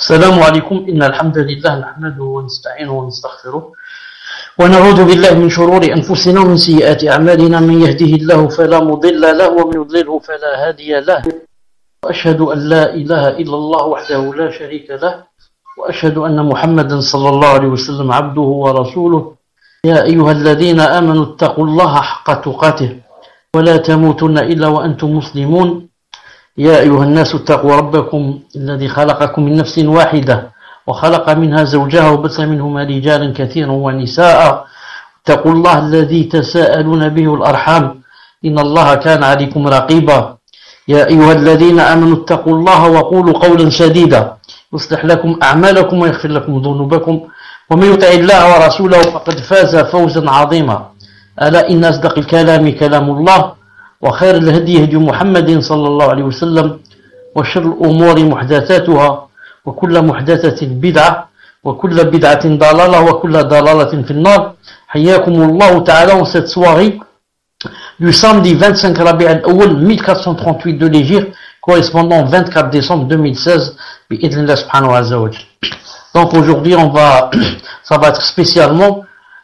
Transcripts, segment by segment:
السلام عليكم إن الحمد لله نحمده ونستعينه ونستغفره ونعوذ بالله من شرور أنفسنا ومن سيئات أعمالنا من يهده الله فلا مضل له ومن يضلله فلا هادي له وأشهد أن لا إله إلا الله وحده لا شريك له وأشهد أن محمدا صلى الله عليه وسلم عبده ورسوله يا أيها الذين آمنوا اتقوا الله حق تقاته ولا تموتن إلا وأنتم مسلمون يا أيها الناس اتقوا ربكم الذي خلقكم من نفس واحدة وخلق منها زوجها وبث منهما رجالا كثيرا ونساء اتقوا الله الذي تساءلون به الأرحام إن الله كان عليكم رقيبا يا أيها الذين آمنوا اتقوا الله وقولوا قولا سديدا يصلح لكم أعمالكم ويغفر لكم ذنوبكم ومن يطع الله ورسوله فقد فاز فوزا عظيما ألا إن أصدق الكلام كلام الله وخير الهدي هدي محمد صلى الله عليه وسلم وشر الأمور محدثاتها وكل محدثة بدعة وكل بدعة ضلالة وكل ضلالة في النار حياكم الله تعالى en cette soirée du samedi 25 Rabi' al-Awwal 1438 de l'Hégire correspondant au 24 décembre 2016 bi'idhnillah subhanahu wa ta'ala. Donc aujourd'hui ça va être spécialement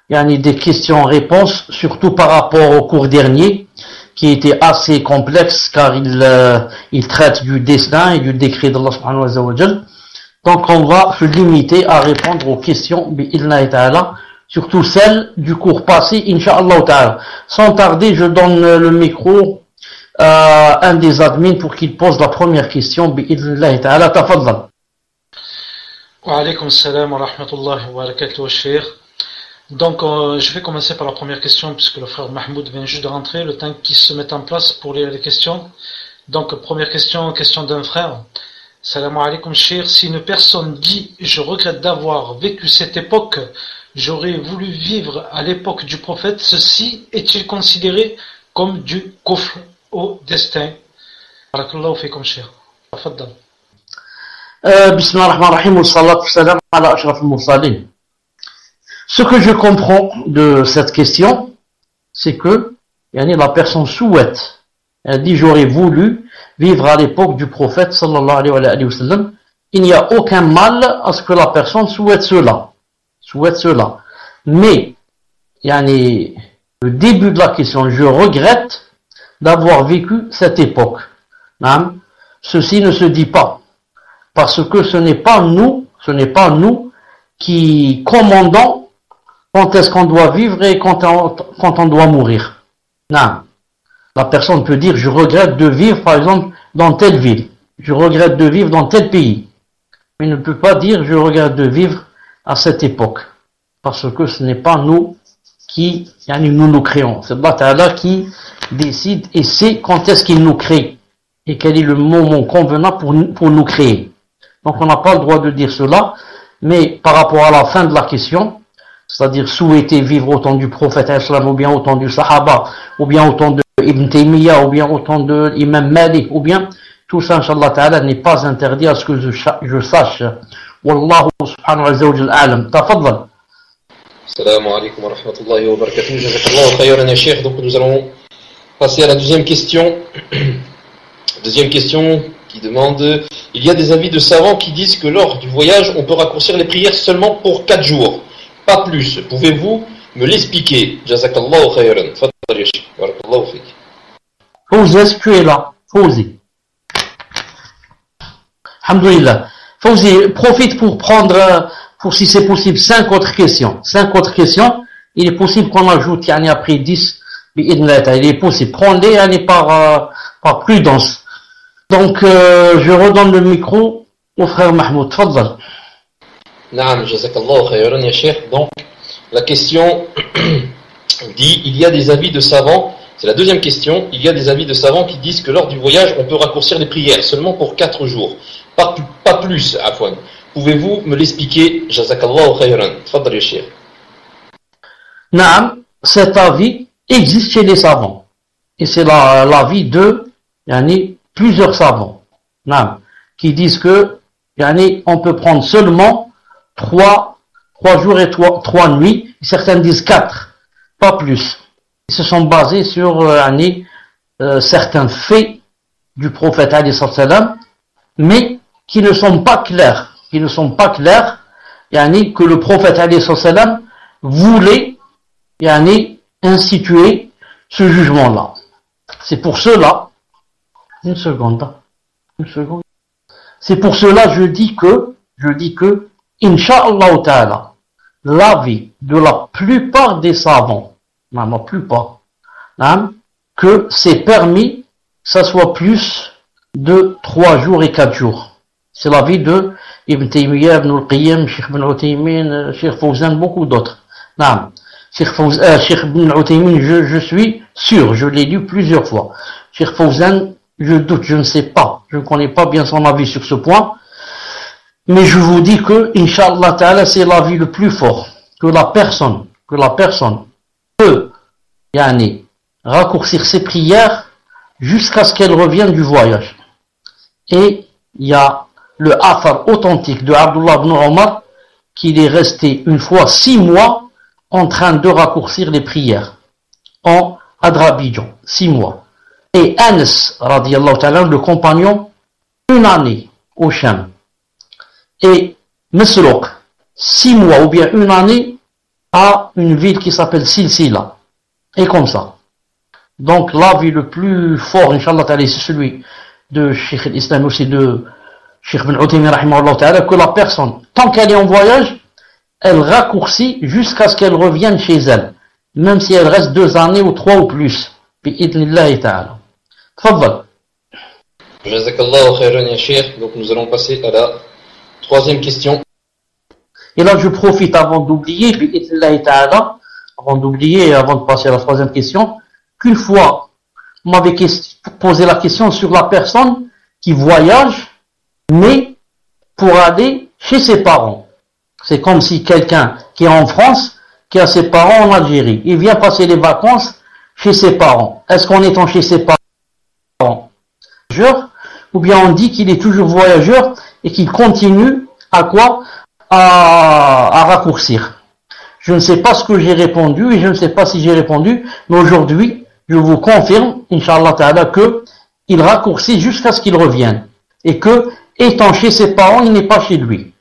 des questions-réponses surtout par rapport au cours dernier qui était assez complexe car il traite du destin et du décret d'Allah subhanahu wa ta'ala. Donc on va se limiter à répondre aux questions bi'idhnillah ta'ala, surtout celles du cours passé, incha'Allah ta'ala. Sans tarder, je donne le micro à un des admins pour qu'il pose la première question bi'idhnillah ta'ala. Tafaddal. Wa alaykum salam wa rahmatullahi wa barakatuh, Cheikh. Donc je vais commencer par la première question puisque le frère Mahmoud vient juste de rentrer, le temps qu'il se mette en place pour les questions. Donc première question d'un frère. Salam alaykum Cheikh, si une personne dit je regrette d'avoir vécu cette époque, j'aurais voulu vivre à l'époque du prophète, ceci est-il considéré comme du kufr au destin? Barakallahu fikum Cheikh. Tafaddal. Bismillah ar-Rahman ar-Rahim wa salatu wa salam ala ashraf al-mursalin. Ce que je comprends de cette question, c'est que la personne souhaite, elle dit j'aurais voulu vivre à l'époque du prophète sallallahu alayhi wa sallam. Il n'y a aucun mal à ce que la personne souhaite cela. Mais le début de la question, je regrette d'avoir vécu cette époque. Ceci ne se dit pas parce que ce n'est pas nous qui commandons quand est-ce qu'on doit vivre et quand on doit mourir. Non. La personne peut dire, je regrette de vivre, par exemple, dans telle ville. Je regrette de vivre dans tel pays. Mais il ne peut pas dire, je regrette de vivre à cette époque. Parce que ce n'est pas nous qui, nous créons. C'est Allah Ta'ala qui décide et sait quand est-ce qu'il nous crée. Et quel est le moment convenant pour nous créer. Donc on n'a pas le droit de dire cela. Mais par rapport à la fin de la question, c'est-à-dire souhaiter vivre au temps du prophète ou bien au temps du Sahaba, ou bien au temps de Ibn Taymiyyah, ou bien au temps de l'imam Malik, ou bien tout ça, Inch'Allah Ta'ala, n'est pas interdit à ce que je sache. Wallahu subhanahu wa ta'ala a'lam. Tafaddal. Assalamu alaikum wa rahmatullahi wa barakatuh. Jazakallahu khayran ya Cheikh. Donc nous allons passer à la deuxième question. Deuxième question qui demande, il y a des avis de savants qui disent que lors du voyage, on peut raccourcir les prières seulement pour 4 jours. Pas plus. Pouvez-vous me l'expliquer? Jazakallahu khayran. Tfaddal ya Cheikh. Barakallahu fik. Fawzi, est-ce que tu es là? Fawzi. Alhamdulillah. Fawzi, profite pour prendre, si c'est possible, 5 autres questions. 5 autres questions. Il est possible qu'on ajoute, après 10, il est possible. Prends-les, par prudence. Donc, je redonne le micro au frère Mahmoud. Tfaddal. Naam, jazakallahu khayran ya Cheikh. Donc, la question dit, il y a des avis de savants, c'est la deuxième question, il y a des avis de savants qui disent que lors du voyage, on peut raccourcir les prières seulement pour 4 jours. Pas plus, Afwan. Pouvez-vous me l'expliquer? Jazakallahu khayran. Tfaddal ya Cheikh. Naam, cet avis existe chez les savants. Et c'est l'avis de, plusieurs savants. Naam, qui disent que, on peut prendre seulement 3 jours et 3 nuits, certains disent 4, pas plus. Ils se sont basés sur certains faits du prophète, mais qui ne sont pas clairs. qui ne sont pas clairs, que le prophète alayhi salam voulait instituer ce jugement-là. C'est pour cela, une seconde, c'est pour cela je dis que, Inch'Allah Ta'ala, l'avis de la plupart des savants, la plupart, que c'est permis, que ça soit plus de 3 jours et 4 jours. C'est l'avis de Ibn Taymiyyah, Ibn al-Qayyim, Cheikh Ibn Uthaymin, Cheikh Fawzan, beaucoup d'autres. Cheikh Ibn Uthaymin, je suis sûr, je l'ai lu plusieurs fois. Cheikh Fawzan, je doute, je ne sais pas, je ne connais pas bien son avis sur ce point, mais je vous dis que, Inch'Allah Ta'ala, c'est l'avis le plus fort, que la personne peut, raccourcir ses prières jusqu'à ce qu'elle revienne du voyage. Et il y a le athar authentique de Abdullah ibn Omar qu'il est resté une fois 6 mois en train de raccourcir les prières en Adrabidjan, 6 mois. Et Anas, radiyallahu ta'ala, le compagnon, 1 année au Sham. Et Masrouk, 6 mois ou bien 1 année à une ville qui s'appelle Silsila. Et comme ça. Donc l'avis le plus fort, Inch'Allah ta'ala, c'est celui de Cheikh al-Islam, aussi de Cheikh Ibn Uthaymin, rahimahullah ta'ala, que la personne, tant qu'elle est en voyage, elle raccourcit jusqu'à ce qu'elle revienne chez elle, même si elle reste 2 années ou 3 ou plus. Bi'idnillahi ta'ala. Tfaddal. Jazakallahu khairan ya Cheikh. Donc nous allons passer à la 3e question. Et là je profite avant d'oublier, bi'idnillahi ta'ala, avant de passer à la 3e question, qu'une fois, vous m'avez posé la question sur la personne qui voyage, mais pour aller chez ses parents. C'est comme si quelqu'un qui est en France, qui a ses parents en Algérie, il vient passer les vacances chez ses parents. Est-ce qu'en étant chez ses parents, ou bien on dit qu'il est toujours voyageur et qu'il continue à raccourcir? Je ne sais pas ce que j'ai répondu et je ne sais pas si j'ai répondu, mais aujourd'hui, je vous confirme, Inch'Allah Ta'ala, que il raccourcit jusqu'à ce qu'il revienne. Et que, étant chez ses parents, il n'est pas chez lui.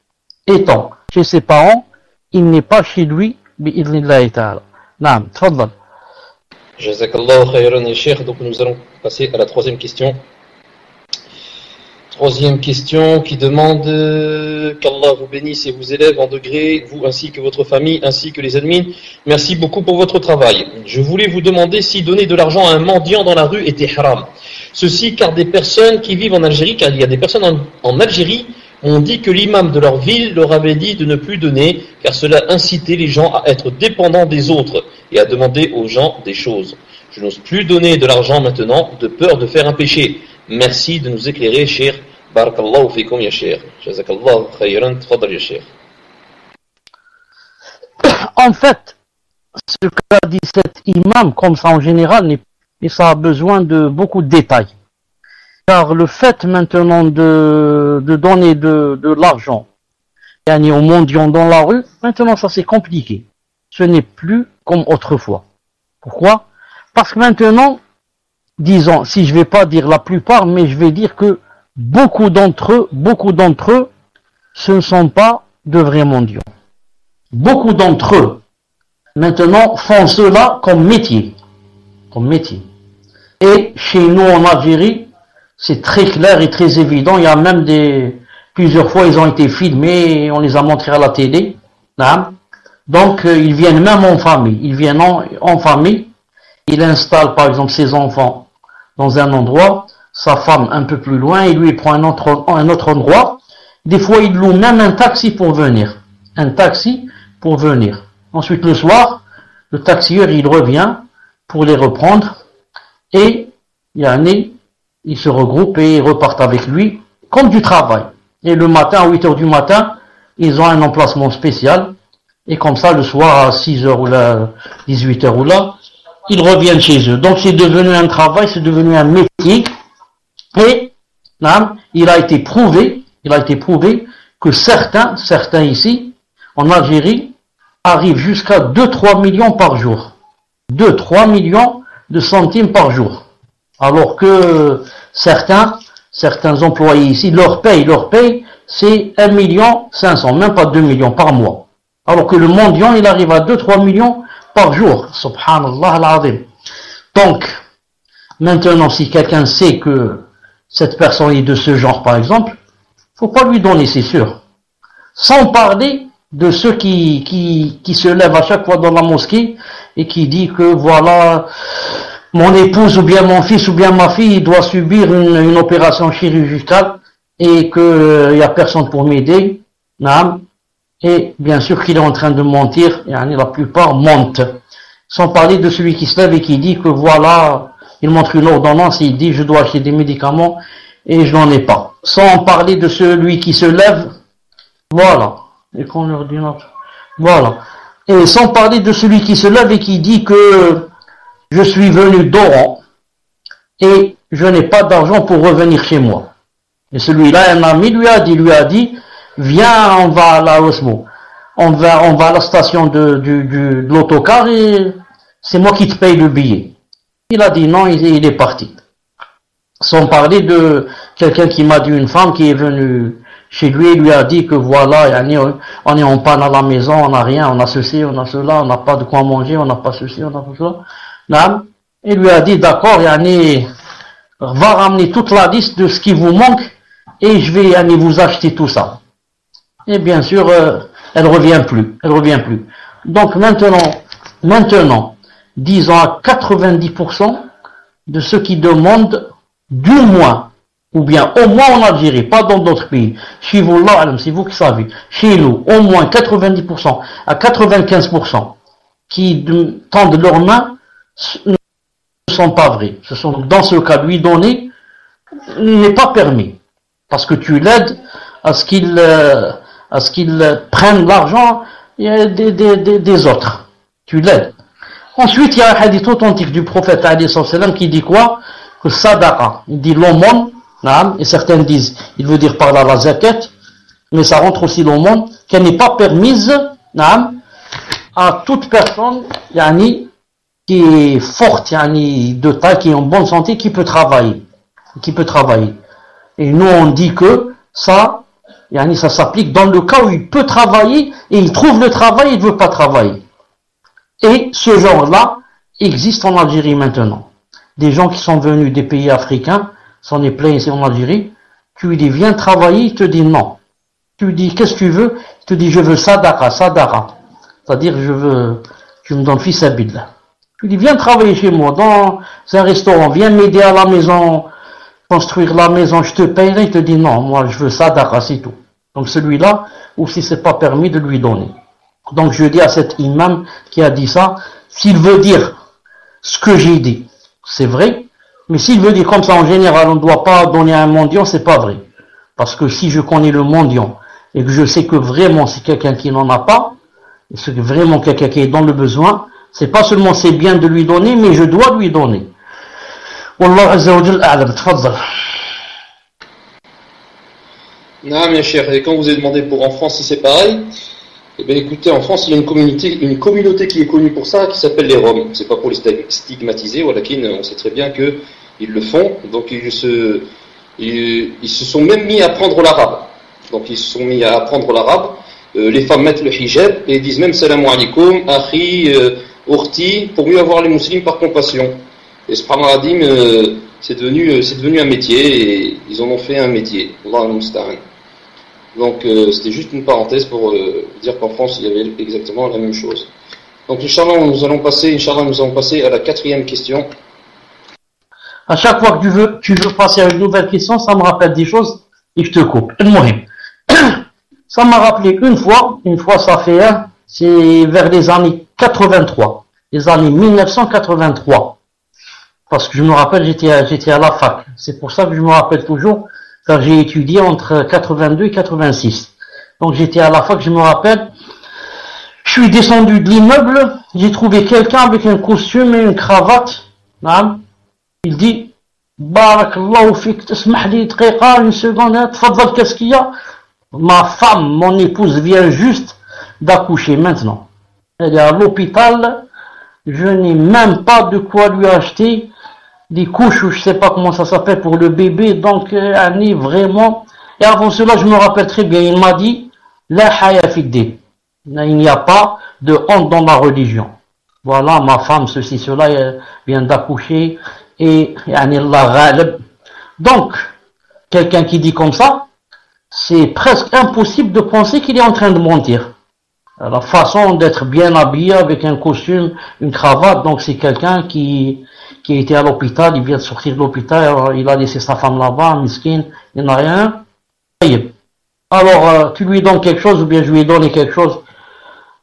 Étant chez ses parents, il n'est pas chez lui, bi'idhnillahi ta'ala. Naam, tfaddal. Jazakallahu khayran ya Cheikh. Donc nous allons passer à la 3e question. 3e question qui demande qu'Allah vous bénisse et vous élève en degré, vous ainsi que votre famille, ainsi que les admins. Merci beaucoup pour votre travail. Je voulais vous demander si donner de l'argent à un mendiant dans la rue était haram. Ceci car des personnes qui vivent en Algérie, car il y a des personnes en Algérie, ont dit que l'imam de leur ville leur avait dit de ne plus donner, car cela incitait les gens à être dépendants des autres et à demander aux gens des choses. Je n'ose plus donner de l'argent maintenant, de peur de faire un péché. Merci de nous éclairer, cher. Barakallahu fikum ya cher. Jazakallahu khayran. Tfaddal ya cher. En fait, ce qu'a dit cet imam, comme ça en général, et ça a besoin de beaucoup de détails. Car le fait maintenant de donner de l'argent aux mendiants dans la rue, maintenant ça c'est compliqué. Ce n'est plus comme autrefois. Pourquoi? Parce que maintenant, disons, si je vais pas dire la plupart, mais je vais dire que beaucoup d'entre eux, ce ne sont pas de vrais mendiants. Beaucoup d'entre eux, maintenant, font cela comme métier. Et chez nous en Algérie, c'est très clair et très évident. Il y a même plusieurs fois, ils ont été filmés et on les a montrés à la télé. Donc, ils viennent même en famille. Ils viennent en famille. Il installe, par exemple, ses enfants dans un endroit, sa femme un peu plus loin, et lui il prend un autre endroit. Des fois, il loue même un taxi pour venir. Ensuite, le soir, le taxieur, il revient pour les reprendre. Et, ils se regroupent et repartent avec lui, comme du travail. Et le matin, à 8h du matin, ils ont un emplacement spécial. Et comme ça, le soir, à 6h ou là, 18h ou là, ils reviennent chez eux. Donc, c'est devenu un travail, c'est devenu un métier. Et, il a été prouvé que certains ici, en Algérie, arrivent jusqu'à 2-3 millions par jour. 2-3 millions de centimes par jour. Alors que certains employés ici leur payent c'est 1,5 million, même pas 2 millions par mois. Alors que le mendiant, il arrive à 2-3 millions par jour. Subhanallah al-Azim. Donc, maintenant, si quelqu'un sait que cette personne est de ce genre, par exemple, faut pas lui donner, c'est sûr. Sans parler de ceux qui se lèvent à chaque fois dans la mosquée et qui dit que voilà, mon épouse ou bien mon fils ou bien ma fille doit subir une opération chirurgicale et qu'il n'y a personne pour m'aider. Et bien sûr qu'il est en train de mentir, et la plupart mentent. Sans parler de celui qui se lève et qui dit que voilà, il montre une ordonnance et il dit je dois acheter des médicaments et je n'en ai pas. Sans parler de celui qui se lève, voilà, et qu'on leur dit notre, voilà. Et sans parler de celui qui se lève et qui dit que je suis venu d'Oran et je n'ai pas d'argent pour revenir chez moi. Et celui-là, un ami lui a dit, viens, on va à la Osmo. On va à la station de l'autocar et c'est moi qui te paye le billet. Il a dit non, il est parti. Sans parler de quelqu'un qui m'a dit, une femme qui est venue chez lui et lui a dit que voilà, on est en panne à la maison, on n'a rien, on a ceci, on a cela, on n'a pas de quoi manger, on n'a pas ceci, on n'a pas cela. Et lui a dit d'accord, va ramener toute la liste de ce qui vous manque et je vais vous acheter tout ça. Et bien sûr, elle revient plus. Donc maintenant, disons à 90% de ceux qui demandent du moins, ou bien au moins en Algérie, pas dans d'autres pays. Chez vous, là, c'est vous qui savez. Chez nous, au moins 90% à 95% qui tendent leurs mains ne sont pas vrais. Dans ce cas, lui donner n'est pas permis. Parce que tu l'aides à ce qu'il prenne l'argent des autres. Tu l'aides. Ensuite, il y a un hadith authentique du prophète qui dit quoi? Que sadaqa, il dit l'aumône, et certains disent, il veut dire par là la zakat, mais ça rentre aussi l'aumône, qu'elle n'est pas permise à toute personne qui est forte, de taille, qui est en bonne santé, qui peut travailler. Et nous on dit que ça s'applique dans le cas où il peut travailler et il trouve le travail et il ne veut pas travailler. Et ce genre-là existe en Algérie maintenant. Des gens qui sont venus des pays africains, s'en est plein ici en Algérie, tu lui dis viens travailler, il te dit non. Tu lui dis qu'est-ce que tu veux? Il te dit je veux sadara. C'est-à-dire tu me donnes fils habile. Tu lui dis viens travailler chez moi dans un restaurant, viens m'aider à la maison, construire la maison, je te payerai. Il te dit non, moi je veux sadara, c'est tout. Donc celui-là, ou si c'est pas permis de lui donner. Donc je dis à cet imam qui a dit ça, s'il veut dire ce que j'ai dit, c'est vrai, mais s'il veut dire comme ça en général, on ne doit pas donner à un mendiant, c'est pas vrai. Parce que si je connais le mendiant et que je sais que vraiment c'est quelqu'un qui n'en a pas, et c'est vraiment quelqu'un qui est dans le besoin, c'est pas seulement c'est bien de lui donner, mais je dois lui donner. Wallah Azza wa Jal a'lam, tfaddal. Non, bien cher. Et quand vous avez demandé pour en France si c'est pareil, eh bien écoutez, en France, il y a une communauté qui est connue pour ça, qui s'appelle les Roms. C'est pas pour les stigmatiser, on sait très bien qu'ils le font. Donc ils se sont même mis à apprendre l'arabe. Les femmes mettent le hijab et disent même salam alaikum, akhi, urti, pour mieux avoir les musulmans par compassion. Et subhanallah, c'est devenu un métier et ils en ont fait un métier. Allah al-Musta'an. Donc c'était juste une parenthèse pour dire qu'en France il y avait exactement la même chose. Donc Inch'Allah nous allons passer à la 4e question. À chaque fois que tu veux passer à une nouvelle question, ça me rappelle des choses et je te coupe. Ça m'a rappelé une fois ça fait c'est vers les années 83, les années 1983. Parce que je me rappelle, j'étais à la fac. C'est pour ça que je me rappelle toujours, car j'ai étudié entre 82 et 86. Donc j'étais à la fac, je me rappelle. Je suis descendu de l'immeuble, j'ai trouvé quelqu'un avec un costume et une cravate. Il dit, Barakallahu fik, t'smah li dqiqa, une seconde, tfaddal, qu'est-ce qu'il y a? Ma femme, mon épouse, vient juste d'accoucher maintenant. Elle est à l'hôpital, je n'ai même pas de quoi lui acheter des couches, ou je sais pas comment ça s'appelle pour le bébé, donc elle est vraiment, Et avant cela, je me rappelle très bien, il m'a dit, la haya fi din. Il n'y a pas de honte dans la religion. Voilà, ma femme, ceci, cela, elle vient d'accoucher, et Allah ghalib. Donc, quelqu'un qui dit comme ça, c'est presque impossible de penser qu'il est en train de mentir. La façon d'être bien habillé avec un costume, une cravate, donc c'est quelqu'un qui était à l'hôpital, il vient de sortir de l'hôpital, il a laissé sa femme là-bas, miskin, il n'a rien. Alors, tu lui donnes quelque chose, ou bien je lui ai donné quelque chose,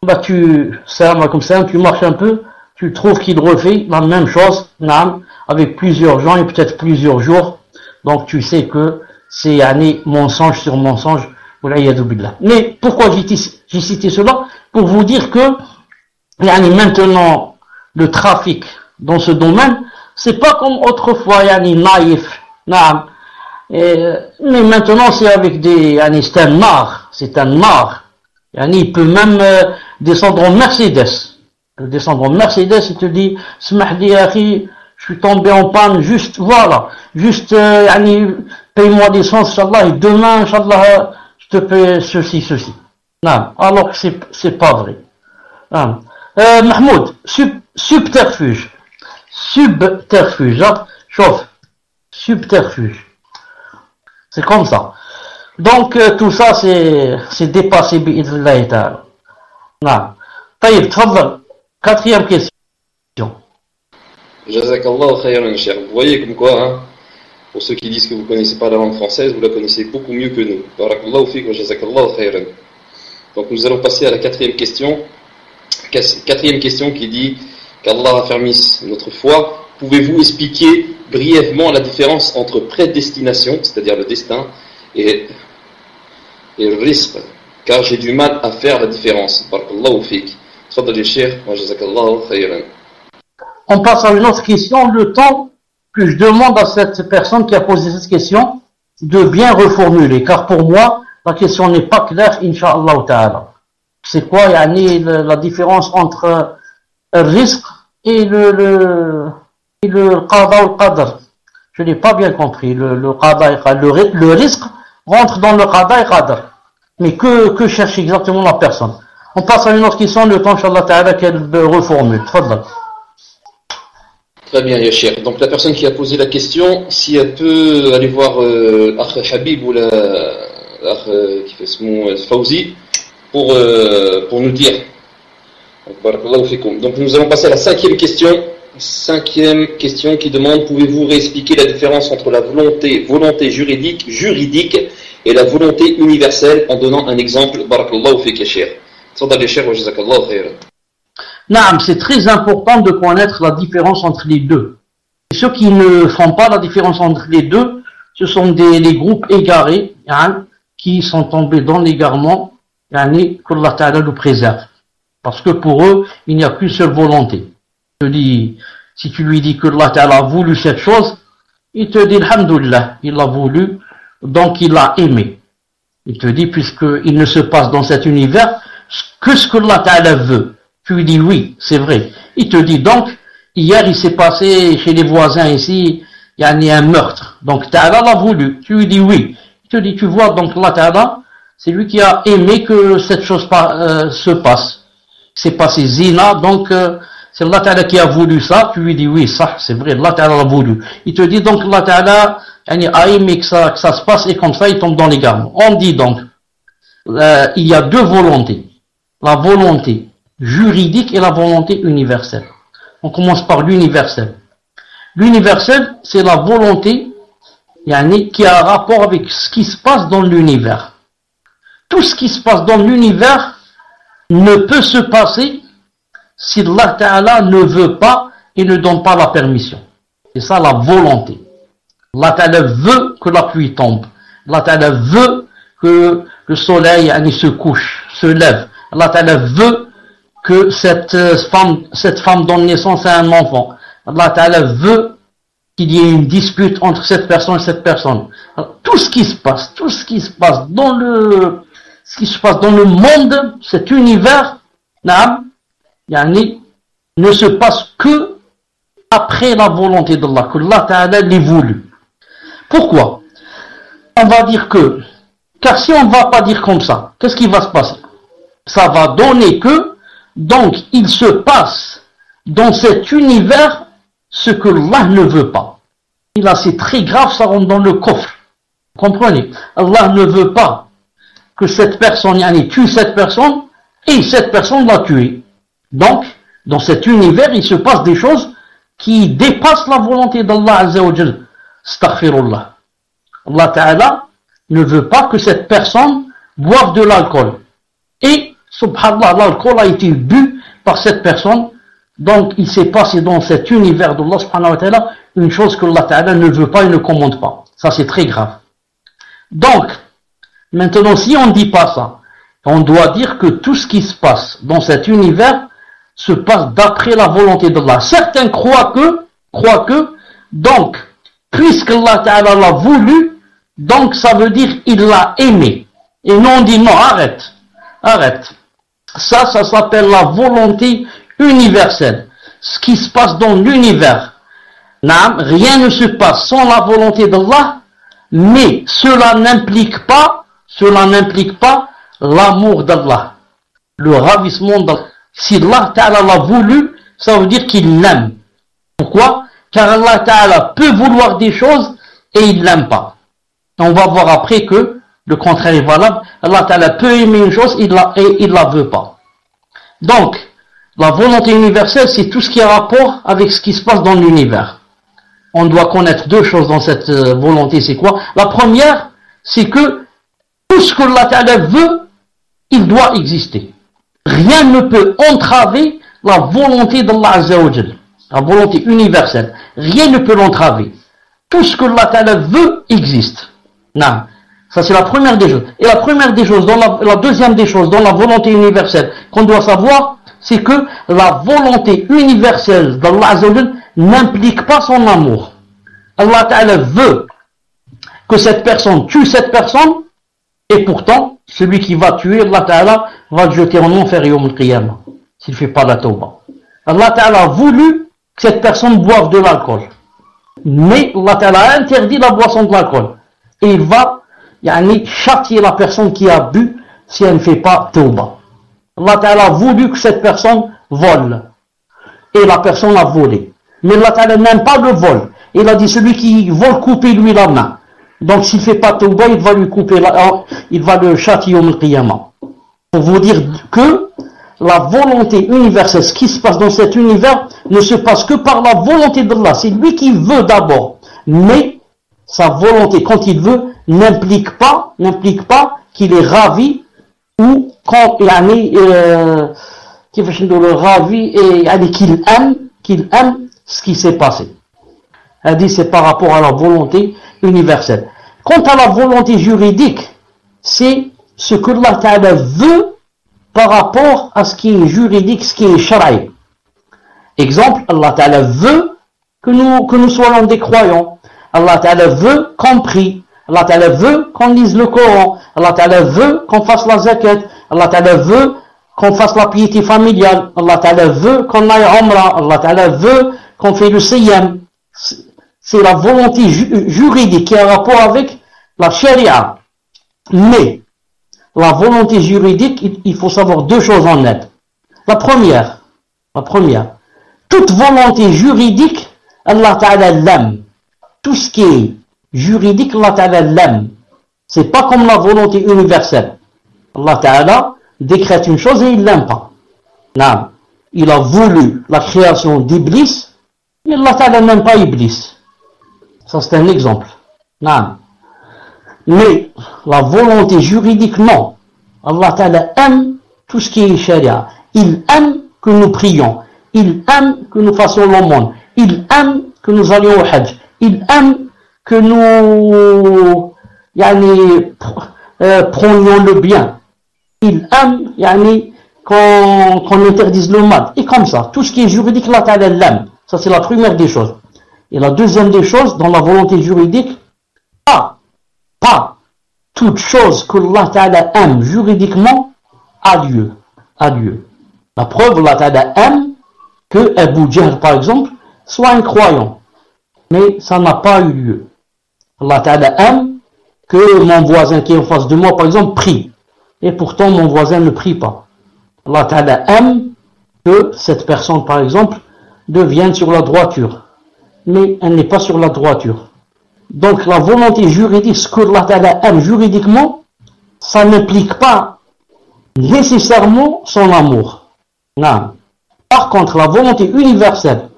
bah tu marches un peu, tu trouves qu'il refait la même chose, avec plusieurs gens et peut-être plusieurs jours, donc tu sais que c'est un mensonge sur mensonge. Mais pourquoi j'ai cité cela? Pour vous dire que maintenant le trafic dans ce domaine, c'est pas comme autrefois, naïf. Mais maintenant c'est avec c'est un art. Il peut même descendre en Mercedes. Il te dit, Smahdi akhi, je suis tombé en panne, juste, voilà, juste, paye-moi d'essence, Inch'Allah, et demain, Inch'Allah, je te paie ceci. Non, alors que c'est pas vrai. Mahmoud, subterfuge, hein, chauffe, subterfuge. C'est comme ça. Donc, tout ça, c'est dépassé, bi'idhnillahi ta'ala. Non. Taïb, tfadl, quatrième question. Jazakallah khayran, cher. Vous voyez comme quoi, hein, pour ceux qui disent que vous ne connaissez pas la langue française, vous la connaissez beaucoup mieux que nous. Barakallahu fik wa jazakallah khayran. Donc nous allons passer à la quatrième question. Quatrième question qui dit qu'Allah affermisse notre foi. Pouvez-vous expliquer brièvement la différence entre prédestination, c'est-à-dire le destin, et le risque? Car j'ai du mal à faire la différence. Barakallahu fik. Tfadali cheikh wa jazakallah khayran. On passe à une autre question. Le temps que je demande à cette personne qui a posé cette question de bien reformuler, car pour moi, la question n'est pas claire, Inch'Allah ta'ala. C'est quoi, la différence entre le risque et le qada ou le qadr? Je n'ai pas bien compris. Le risque rentre dans le qada et qadr. Mais que cherche exactement la personne? On passe à une autre question, le temps, Inch'Allah ta'ala, qu'elle reformule. Tfadal. Très bien, Yachir. Donc la personne qui a posé la question, si elle peut aller voir Akh Habib ou l'Akh qui fait ce mot Fawzi pour nous dire. Donc nous allons passer à la cinquième question. Cinquième question qui demande: pouvez-vous réexpliquer la différence entre la volonté juridique et la volonté universelle en donnant un exemple? Barakallahu fik Yachir. Tfadal Yachir wa jazakallahu khayran. C'est très important de connaître la différence entre les deux. Et ceux qui ne font pas la différence entre les deux, ce sont les groupes égarés, qui sont tombés dans l'égarement, qu'Allah Ta'ala nous préserve. Parce que pour eux, il n'y a qu'une seule volonté. Si tu lui dis que Allah Ta'ala a voulu cette chose, il te dit Alhamdulillah, il l'a voulu, donc il l'a aimé. Il te dit, puisqu'il ne se passe dans cet univers que ce que Allah Ta'ala veut. Tu lui dis oui, c'est vrai. Il te dit donc, hier il s'est passé chez les voisins ici, il y a un meurtre. Donc Ta'ala l'a voulu. Tu lui dis oui. Il te dit, tu vois, donc Allah Ta'ala, c'est lui qui a aimé que cette chose se passe. C'est passé zina, donc c'est Allah Ta'ala qui a voulu ça. Tu lui dis oui, ça, c'est vrai, Allah Ta'ala l'a voulu. Il te dit donc Allah Ta'ala a aimé que ça se passe et comme ça il tombe dans l'égarement. On dit donc, il y a deux volontés. La volonté juridique et la volonté universelle. On commence par l'universel. L'universel, c'est la volonté qui a un rapport avec ce qui se passe dans l'univers. Tout ce qui se passe dans l'univers ne peut se passer si Allah Ta'ala ne veut pas et ne donne pas la permission. C'est ça la volonté. Allah Ta'ala veut que la pluie tombe. Allah Ta'ala veut que le soleil se couche, se lève. Allah Ta'ala veut que cette femme donne naissance à un enfant. Allah Ta'ala veut qu'il y ait une dispute entre cette personne et cette personne. Alors, tout ce qui se passe dans le monde, cet univers, ne se passe que après la volonté d'Allah, que Allah Ta'ala l'ait voulu. Pourquoi? On va dire que Car si on ne va pas dire comme ça, qu'est-ce qui va se passer? Ça va donner que, donc, il se passe dans cet univers ce que Allah ne veut pas. Et là, c'est très grave, ça rentre dans le coffre. Vous comprenez? Allah ne veut pas que cette personne, tue cette personne, et cette personne l'a tué. Donc, dans cet univers, il se passe des choses qui dépassent la volonté d'Allah Azza wa Jal. Astaghfirullah. Allah Ta'ala ne veut pas que cette personne boive de l'alcool. Et, subhanallah, l'alcool a été bu par cette personne. Donc, il s'est passé dans cet univers d'Allah subhanahu wa ta'ala une chose que Allah Ta'ala ne veut pas et ne commande pas. Ça, c'est très grave. Donc, maintenant, si on ne dit pas ça, on doit dire que tout ce qui se passe dans cet univers se passe d'après la volonté d'Allah. Certains croient que, donc, puisqu'Allah Ta'ala l'a voulu, donc ça veut dire il l'a aimé. Et nous on dit non, arrête. Ça s'appelle la volonté universelle. Ce qui se passe dans l'univers. Rien ne se passe sans la volonté d'Allah, mais cela n'implique pas l'amour d'Allah, le ravissement d'Allah. Si Allah Ta'ala l'a voulu, ça veut dire qu'il l'aime. Pourquoi? Car Allah Ta'ala peut vouloir des choses et il l'aime pas. On va voir après que le contraire est valable. Allah Ta'ala peut aimer une chose et il la veut pas. Donc, la volonté universelle, c'est tout ce qui a rapport avec ce qui se passe dans l'univers. On doit connaître deux choses dans cette volonté, c'est quoi? La première, c'est que tout ce que Allah Ta'ala veut, il doit exister. Rien ne peut entraver la volonté d'Allah Azza wa Jal, la volonté universelle. Rien ne peut l'entraver. Tout ce que Allah Ta'ala veut existe. Non. Ça c'est la première des choses. Et la première des choses, la deuxième des choses, dans la volonté universelle, qu'on doit savoir, c'est que la volonté universelle d'Allah Azza wa Jal n'implique pas son amour. Allah Ta'ala veut que cette personne tue cette personne, et pourtant, celui qui va tuer, Allah Ta'ala va le jeter en enfer Yawm al-Qiyamah, s'il ne fait pas la tawbah. Allah Ta'ala a voulu que cette personne boive de l'alcool. Mais Allah Ta'ala a interdit la boisson de l'alcool. Et il va châtier la personne qui a bu si elle ne fait pas tawbah. Allah Ta'ala a voulu que cette personne vole. Et la personne a volé. Mais Allah Ta'ala n'aime pas le vol. Il a dit celui qui vole, coupez-lui la main. Donc s'il ne fait pas tawbah, il va lui couper il va le châtier au qiyamah. Pour vous dire que la volonté universelle, ce qui se passe dans cet univers, ne se passe que par la volonté d'Allah. C'est lui qui veut d'abord. Mais sa volonté, quand il veut, n'implique pas qu'il est ravi ou quand il est ravi et qu'il aime ce qui s'est passé. Elle dit c'est par rapport à la volonté universelle. Quant à la volonté juridique, c'est ce que Allah Ta'ala veut par rapport à ce qui est juridique, ce qui est sharaï. Exemple, Allah Ta'ala veut que nous soyons des croyants. Allah Ta'ala veut qu'on prie. Allah Ta'ala veut qu'on lise le Coran. Allah Ta'ala veut qu'on fasse la zakat. Allah Ta'ala veut qu'on fasse la piété familiale. Allah Ta'ala veut qu'on aille à Umrah. Allah Ta'ala veut qu'on fait le siyam. C'est la volonté juridique qui a rapport avec la charia. Mais la volonté juridique, il faut savoir deux choses en elle. La première, toute volonté juridique, Allah Ta'ala l'aime. Tout ce qui est juridique, Allah Ta'ala l'aime. C'est pas comme la volonté universelle. Allah Ta'ala décrète une chose et il l'aime pas. Non. Il a voulu la création d'Iblis, mais Allah Ta'ala n'aime pas Iblis. Ça c'est un exemple. Non. Mais la volonté juridique, non. Allah Ta'ala aime tout ce qui est sharia. Il aime que nous prions. Il aime que nous fassions l'aumône. Il aime que nous allions au Hajj. Il aime que nous prenions le bien. Il aime qu'on interdise le mal. Et comme ça, tout ce qui est juridique, Allah Ta'ala l'aime. Ça c'est la première des choses. Et la deuxième des choses, dans la volonté juridique, pas toute chose que Allah Ta'ala aime juridiquement a lieu. La preuve, Allah Ta'ala aime que Abu Jahl, par exemple, soit un croyant. Mais ça n'a pas eu lieu. Allah Ta'ala aime que mon voisin qui est en face de moi, par exemple, prie. Et pourtant, mon voisin ne prie pas. Allah Ta'ala aime que cette personne, par exemple, devienne sur la droiture. Mais elle n'est pas sur la droiture. Donc, la volonté juridique, ce que Allah Ta'ala aime juridiquement, ça n'implique pas nécessairement son amour. Non. Par contre, la volonté universelle,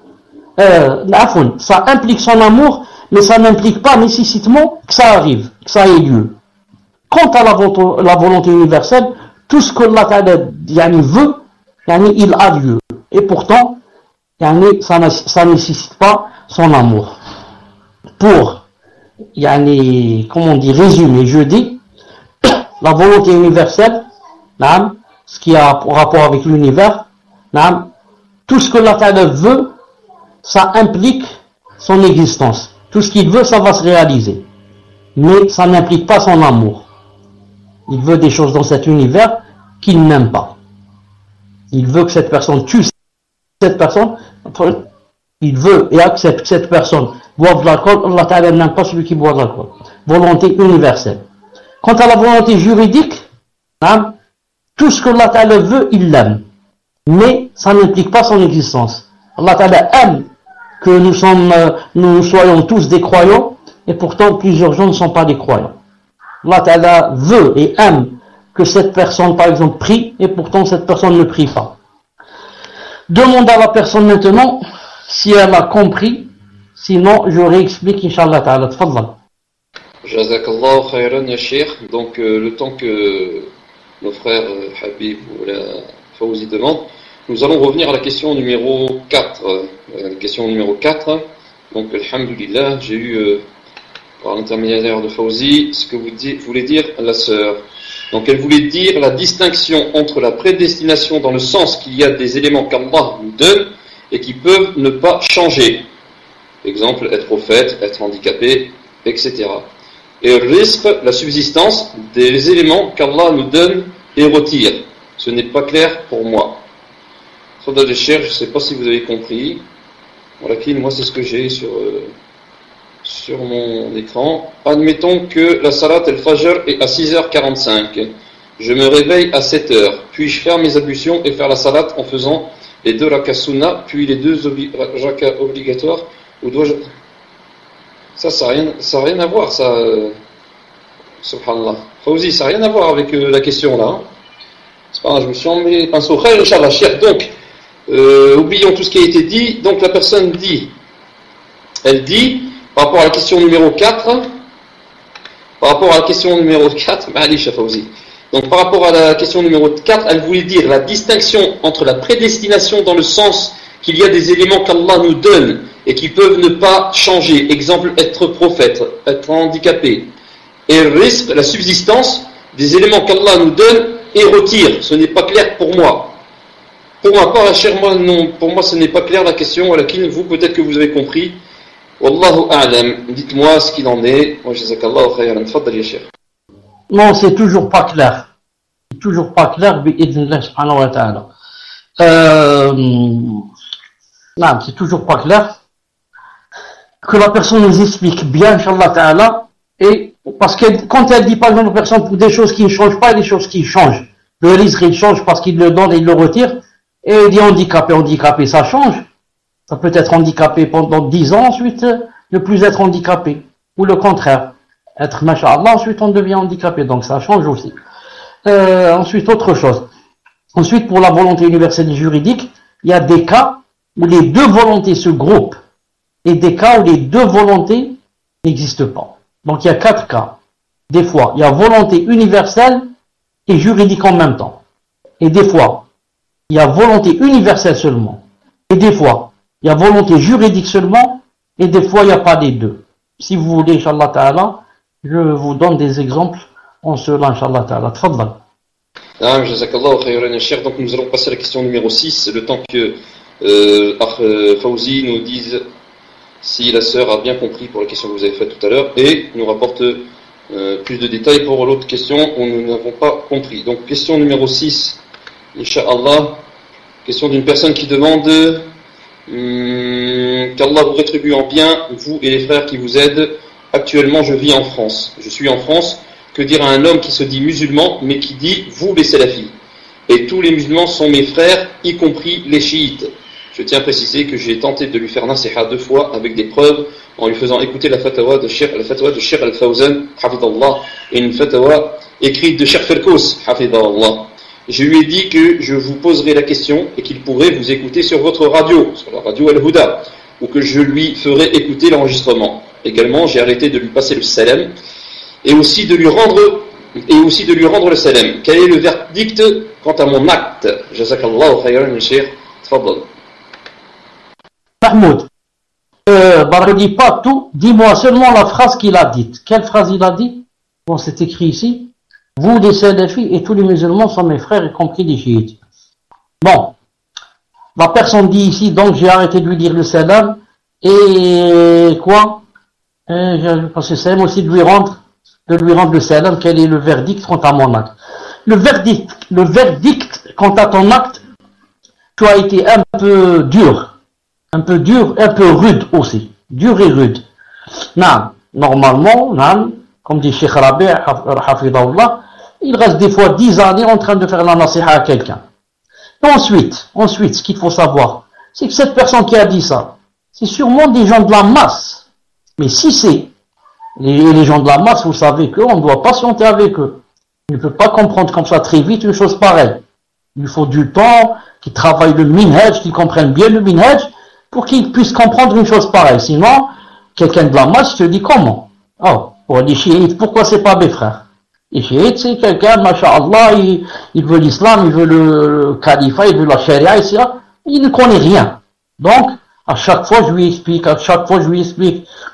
ça implique son amour, mais ça n'implique pas nécessairement que ça arrive, que ça ait lieu. Quant à la volonté universelle, tout ce que Allah Ta'ala veut, il a lieu. Et pourtant, ça ne nécessite pas son amour. Pour, comment on dit, résumer, je dis, la volonté universelle, ce qui a rapport avec l'univers, tout ce que Allah Ta'ala veut, ça implique son existence. Tout ce qu'il veut, ça va se réaliser. Mais ça n'implique pas son amour. Il veut des choses dans cet univers qu'il n'aime pas. Il veut que cette personne tue cette personne. Il veut et accepte que cette personne boive de l'alcool. Allah Ta'ala n'aime pas celui qui boit de l'alcool. Volonté universelle. Quant à la volonté juridique, tout ce que Allah Ta'ala veut, il l'aime. Mais ça n'implique pas son existence. Allah Ta'ala aime que nous soyons tous des croyants, et pourtant plusieurs gens ne sont pas des croyants. Allah Ta'ala veut et aime que cette personne, par exemple, prie, et pourtant cette personne ne prie pas. Demande à la personne maintenant si elle a compris, sinon je réexplique, Inch'Allah Ta'ala. Tfadal. Jazakallah khayran ya Cheikh. Donc le temps que nos frères Habib ou la Fawzi demandent, nous allons revenir à la question numéro 4. Question numéro 4. Donc, alhamdulillah, j'ai eu, par l'intermédiaire de Fawzi, ce que vous voulez dire la sœur. Donc, elle voulait dire la distinction entre la prédestination dans le sens qu'il y a des éléments qu'Allah nous donne et qui peuvent ne pas changer. Exemple, être prophète, être handicapé, etc. Et le risque, la subsistance des éléments qu'Allah nous donne et retire. Ce n'est pas clair pour moi. Fadal et Cheikh, je ne sais pas si vous avez compris. Voilà, moi c'est ce que j'ai sur mon écran. Admettons que la salat al-fajr est à 6h45. Je me réveille à 7h. Puis-je faire mes ablutions et faire la salat en faisant les 2 rakas sunna, puis les 2 rakas obligatoires, ou dois-je... Ça n'a rien à voir, ça. Subhanallah. Fawzi, ça n'a rien à voir avec la question là. C'est pas grave, je me suis emmené les pinceaux. Khayr, Inch'Allah, Cheikh. Donc, oublions tout ce qui a été dit. Donc la personne dit, par rapport à la question numéro 4, donc par rapport à la question numéro 4, elle voulait dire la distinction entre la prédestination dans le sens qu'il y a des éléments qu'Allah nous donne et qui peuvent ne pas changer, exemple être prophète, être handicapé, et le risque, la subsistance des éléments qu'Allah nous donne et retire. Ce n'est pas clair pour moi. Pour ma part, cher, moi, non, pour moi ce n'est pas clair la question, à laquelle vous peut-être que vous avez compris. Wallahu a'lam. Dites-moi ce qu'il en est. Wa jazakallahu khayran. Tfaddal ya Cheikh. Non, c'est toujours pas clair. C'est toujours pas clair, bi'idhnillah subhanahu wa ta'ala. Non, c'est toujours pas clair. Que la personne nous explique bien, Inch'Allah ta'ala, et parce que quand elle dit par exemple aux personnes pour des choses qui ne changent pas et des choses qui changent, le risque il change parce qu'il le donne et il le retire, et il dit handicapé, ça change. Ça peut être handicapé pendant 10 ans, ensuite ne plus être handicapé. Ou le contraire, être masha'Allah, ensuite on devient handicapé, donc ça change aussi. Ensuite, autre chose. Ensuite, pour la volonté universelle et juridique, il y a des cas où les deux volontés se groupent, et des cas où les deux volontés n'existent pas. Donc il y a 4 cas. Des fois, il y a volonté universelle et juridique en même temps. Et des fois, il y a volonté universelle seulement. Et des fois, il y a volonté juridique seulement. Et des fois, il n'y a pas les deux. Si vous voulez, Inch'Allah Ta'ala, je vous donne des exemples en cela, Inch'Allah Ta'ala. Tfaddal. Jazakallahu khayran, Cheikh. Donc nous allons passer à la question numéro 6, le temps que Fawzi nous dise si la sœur a bien compris pour la question que vous avez faite tout à l'heure et nous rapporte plus de détails pour l'autre question où nous n'avons pas compris. Donc question numéro 6, Inch'Allah, question d'une personne qui demande qu'Allah vous rétribue en bien, vous et les frères qui vous aident Actuellement, je vis en France. Je suis en France. Que dire à un homme qui se dit musulman, mais qui dit « vous les salafis » et tous les musulmans sont mes frères, y compris les chiites. Je tiens à préciser que j'ai tenté de lui faire nasiha 2 fois avec des preuves en lui faisant écouter la fatwa de Cheikh Al-Fawzan, hafidallah, et une fatwa écrite de Cheikh Ferkous, hafidallah. Je lui ai dit que je vous poserai la question et qu'il pourrait vous écouter sur votre radio, sur la radio Al-Huda, ou que je lui ferai écouter l'enregistrement. Également, j'ai arrêté de lui passer le salam et aussi de lui rendre le salam. Quel est le verdict quant à mon acte? Jazakallahu khayran, Cheikh. Tfaddal. Mahmoud, ne dis pas tout, dis-moi seulement la phrase qu'il a dite. Quelle phrase il a dit? Bon, c'est écrit ici. Vous, les salafis et tous les musulmans sont mes frères, y compris les chiites. Bon, la personne dit ici, donc j'ai arrêté de lui dire le salam, et quoi? J'ai passé salam aussi de lui rendre le salam. Quel est le verdict quant à mon acte? Le verdict quant à ton acte, tu as été un peu dur, un peu rude aussi, dur et rude. Non, normalement, non, comme dit Cheikh Rabi', hafidahullah, il reste des fois 10 années en train de faire la nasiha à quelqu'un. Et ensuite, ce qu'il faut savoir, c'est que cette personne qui a dit ça, c'est sûrement des gens de la masse. Mais si c'est les gens de la masse, vous savez qu'on doit patienter avec eux. On ne peut pas comprendre comme ça très vite une chose pareille. Il faut du temps, qu'ils travaillent le minhaj, qu'ils comprennent bien le minhaj, pour qu'ils puissent comprendre une chose pareille. Sinon, quelqu'un de la masse te dit comment? Oh, pour les chiites, pourquoi c'est pas mes frères? Les chiites, c'est quelqu'un, masha'Allah, il veut l'islam, il veut le califat, il veut la charia, etc. Il ne connaît rien. Donc, à chaque fois, je lui explique,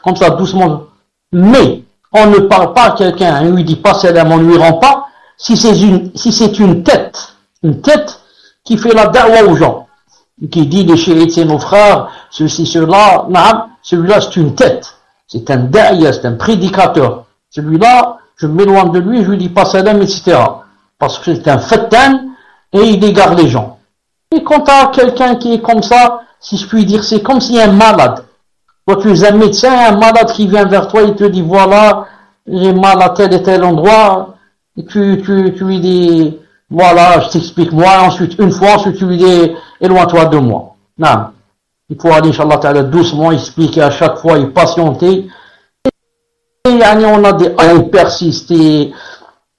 comme ça, doucement. Mais, on ne parle pas à quelqu'un, on lui dit pas salam, on lui rend pas, si c'est une tête qui fait la da'wa aux gens, qui dit les chiites c'est nos frères, ceci, cela, celui-là c'est une tête, c'est un da'ya, c'est un prédicateur. Celui-là, je m'éloigne de lui, je lui dis pas salam, etc. Parce que c'est un fattan et il égare les gens. Et quant à quelqu'un qui est comme ça, si je puis dire, c'est comme s'il y a un malade. Toi, tu es un médecin, un malade qui vient vers toi, il te dit, voilà, j'ai mal à tel et tel endroit, et tu lui dis, voilà, je t'explique moi, ensuite tu lui dis, éloigne-toi de moi. Non. Il faut aller, Inch'Allah Ta'ala, doucement, expliquer à chaque fois, et patienter. Et on a il persiste, et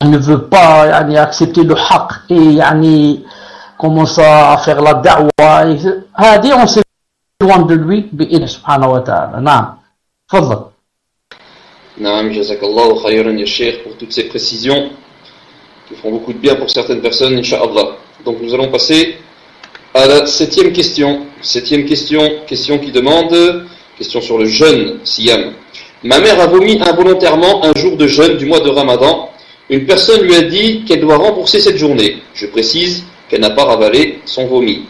il ne veut pas accepter le haqq, et commence à faire la da'wa, et on s'est loin de lui, bi'idh subhanahu wa ta'ala. Naam. Fadl. Naam, jazakallahu khayran ya Cheikh pour toutes ces précisions qui font beaucoup de bien pour certaines personnes, Inch'Allah. Donc nous allons passer à la 7e question. 7e question qui demande, question sur le jeûne, Siyam. Ma mère a vomi involontairement un jour de jeûne du mois de Ramadan. Une personne lui a dit qu'elle doit rembourser cette journée. Je précise qu'elle n'a pas ravalé son vomi.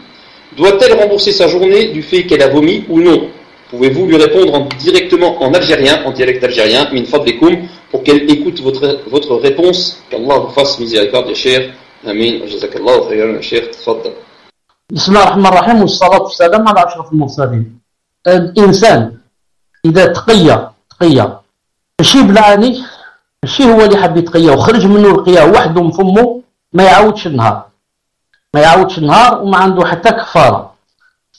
Doit-elle rembourser sa journée du fait qu'elle a vomi ou non? Pouvez-vous lui répondre directement en algérien, en dialecte algérien, min fadlikum, pour qu'elle écoute votre réponse? Qu'Allah vous fasse miséricorde, ya Cheikh. Amin. Jazakallahu khayran, ya Cheikh. Tfaddal. Bismillah ar-Rahman ar-Rahim, wassalatu wassalam ala ashraf al-mursalin. الإنسان إذا تقيا ماشي بالعاني، ماشي هو اللي حاب يتقيا وخرج منه القيا وحده من فمه، ما يعاودش النهار وما عنده حتى كفارة.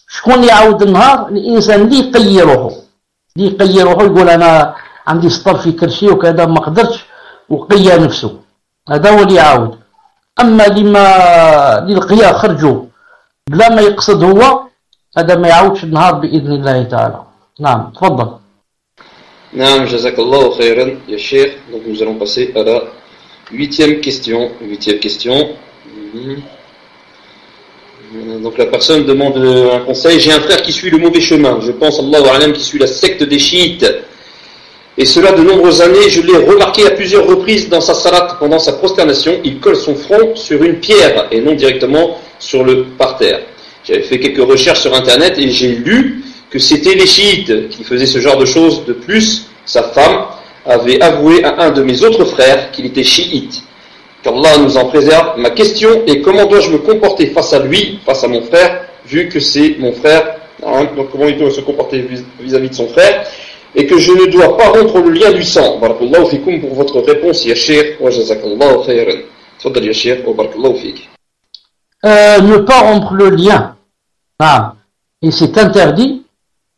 شكون اللي يعاود النهار؟ الإنسان اللي يقي روحه يقول أنا عندي سطر في كرشي وكذا ما قدرتش وقيا نفسه، هذا هو اللي يعاود. أما اللي القيا خرجوا بلا ما يقصد هو، هذا ما يعاودش النهار بإذن الله تعالى. نعم تفضل. Naam, jazakallahu khayran, ya Cheikh. Donc nous allons passer à la 8e question. Donc la personne demande un conseil. J'ai un frère qui suit le mauvais chemin. Je pense, Allahu a'lam, qui suit la secte des chiites. Et cela de nombreuses années, je l'ai remarqué à plusieurs reprises dans sa salat. Pendant sa prosternation, il colle son front sur une pierre et non directement sur le parterre. J'avais fait quelques recherches sur internet et j'ai lu que c'était les chiites qui faisaient ce genre de choses. De plus, sa femme avait avoué à un de mes autres frères qu'il était chiite. Qu'Allah nous en préserve. Ma question est comment dois-je me comporter face à lui, face à mon frère, vu que c'est mon frère. Donc comment il doit se comporter vis-à-vis de son frère, et que je ne dois pas rompre le lien du sang. Barakallahu fikoum pour votre réponse, ya Cheikh, wa jazakallahu khayran. Tfaddal ya Cheikh, wa barakallahu fik. Ne pas rompre le lien. Ah. Et c'est interdit.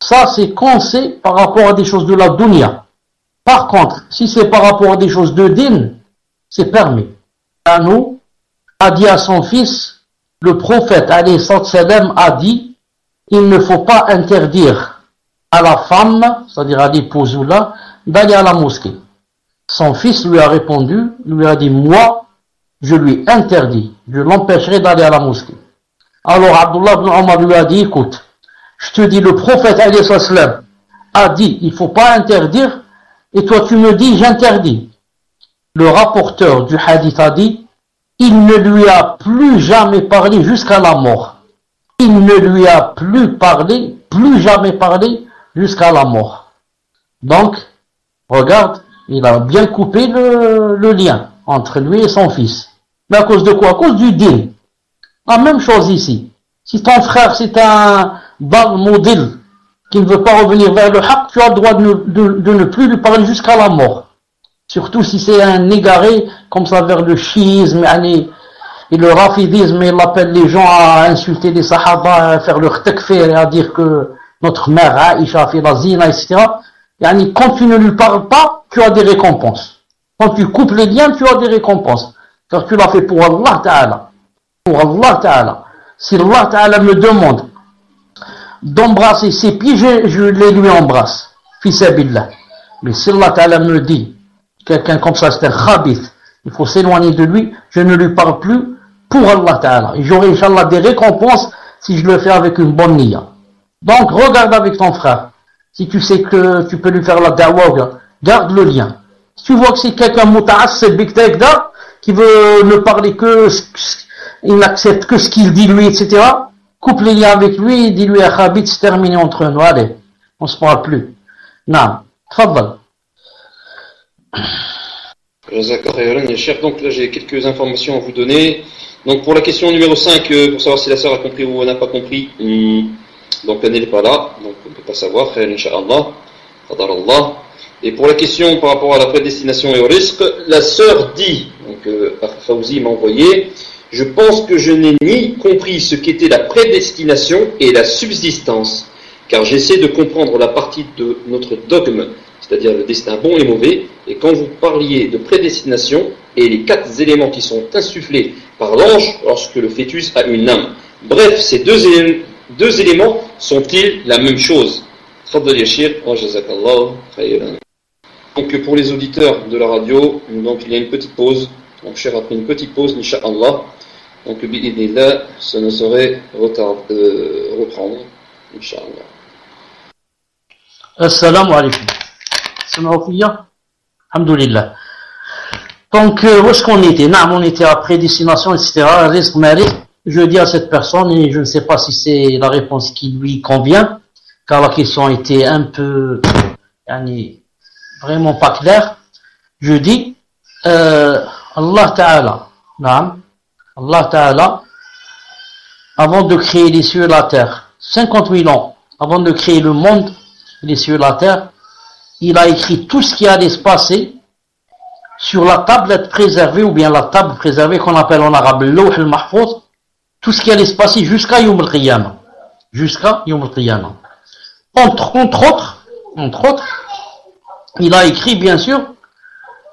Ça, c'est quand c'est par rapport à des choses de la dunya. Par contre, si c'est par rapport à des choses de din, c'est permis. Nous a dit à son fils, le prophète alayhi salam a dit, il ne faut pas interdire à la femme, c'est-à-dire à l'épouse ou là, d'aller à la mosquée. Son fils lui a répondu, lui a dit, moi, je lui interdis, je l'empêcherai d'aller à la mosquée. Alors Abdullah ibn Omar lui a dit, écoute, je te dis, le prophète alayhi salam a dit, il ne faut pas interdire, et toi tu me dis, j'interdis. Le rapporteur du hadith a dit, il ne lui a plus jamais parlé jusqu'à la mort. Il ne lui a plus parlé, plus jamais parlé jusqu'à la mort. Donc, regarde, il a bien coupé le lien entre lui et son fils. Mais à cause de quoi? À cause du din. La même chose ici. Si ton frère c'est un bal modèle qui ne veut pas revenir vers le haqq, tu as le droit de ne plus lui parler jusqu'à la mort. Surtout si c'est un égaré, comme ça vers le chiisme, et le rafidisme, il appelle les gens à insulter les sahaba, à faire leur takfir et à dire que notre mère Aïcha fait la zina, etc. Quand tu ne lui parles pas, tu as des récompenses. Quand tu coupes les liens, tu as des récompenses. Car tu l'as fait pour Allah Ta'ala. Pour Allah Ta'ala. Si Allah Ta'ala me demande d'embrasser ses pieds, je les lui embrasse. Fissabillah. Mais si Allah Ta'ala me dit, quelqu'un comme ça, c'est un khabith, il faut s'éloigner de lui, je ne lui parle plus pour Allah Ta'ala. Et j'aurai, Inch'Allah, des récompenses si je le fais avec une bonne niya. Donc, regarde avec ton frère. Si tu sais que tu peux lui faire la da'wah, garde le lien. Si tu vois que c'est quelqu'un muta'assib biktaïkda, qui veut ne parler que, il n'accepte que ce qu'il dit lui, etc., coupe les liens avec lui, dis-lui à khabith, c'est terminé entre nous. Allez, on se parle plus. Non, tfaddal. Donc là j'ai quelques informations à vous donner. Donc pour la question numéro 5, pour savoir si la sœur a compris ou n'a pas compris, donc elle n'est pas là, donc on ne peut pas savoir, Inch'Allah. Et pour la question par rapport à la prédestination et au risque, la sœur dit, donc Fawzi m'a envoyé, je pense que je n'ai ni compris ce qu'était la prédestination et la subsistance, car j'essaie de comprendre la partie de notre dogme, c'est-à-dire le destin bon et mauvais, et quand vous parliez de prédestination et les 4 éléments qui sont insufflés par l'ange lorsque le fœtus a une âme. Bref, ces deux éléments sont-ils la même chose? Donc pour les auditeurs de la radio, donc il y a une petite pause, donc cher après une petite pause, Inch'Allah, donc bi'idnillah, ça ne saurait reprendre, Inch'Allah. Assalamu alaikum. Alhamdulillah. Donc, où est-ce qu'on était? On était à prédestination, etc. Risque, je dis à cette personne, et je ne sais pas si c'est la réponse qui lui convient, car la question était un peu, vraiment pas claire. Je dis, Allah Ta'ala, Allah Ta'ala, avant de créer les cieux et la terre, 50 000 ans, avant de créer le monde, les cieux et la terre, il a écrit tout ce qui allait se passer sur la tablette préservée, ou bien la table préservée qu'on appelle en arabe Lawh al-Mahfouz, tout ce qui allait se passer jusqu'à Yawm al-Qiyamah. Jusqu'à Yawm al-Qiyamah. Entre autres, il a écrit, bien sûr,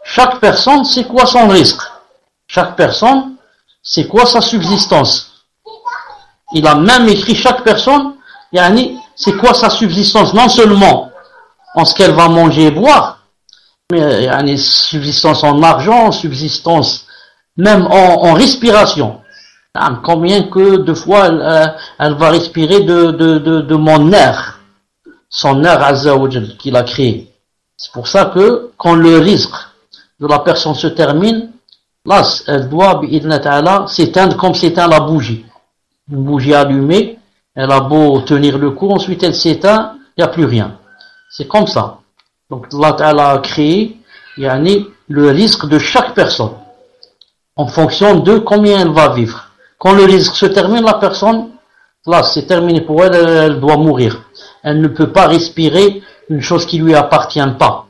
chaque personne, c'est quoi son risque. Chaque personne, c'est quoi sa subsistance. Il a même écrit chaque personne, c'est quoi sa subsistance, non seulement en ce qu'elle va manger et boire, mais subsistance en argent, subsistance même en respiration. Combien que de fois elle va respirer de mon air, son air Azza wa Jal qu'il a créé. C'est pour ça que quand le risque de la personne se termine, là elle doit bi'idna ta'ala s'éteindre comme s'éteint la bougie. Une bougie allumée, elle a beau tenir le coup, ensuite elle s'éteint, il n'y a plus rien. C'est comme ça. Donc Allah Ta'ala a créé le risque de chaque personne en fonction de combien elle va vivre. Quand le risque se termine, la personne, là c'est terminé pour elle, elle doit mourir. Elle ne peut pas respirer une chose qui lui appartient pas.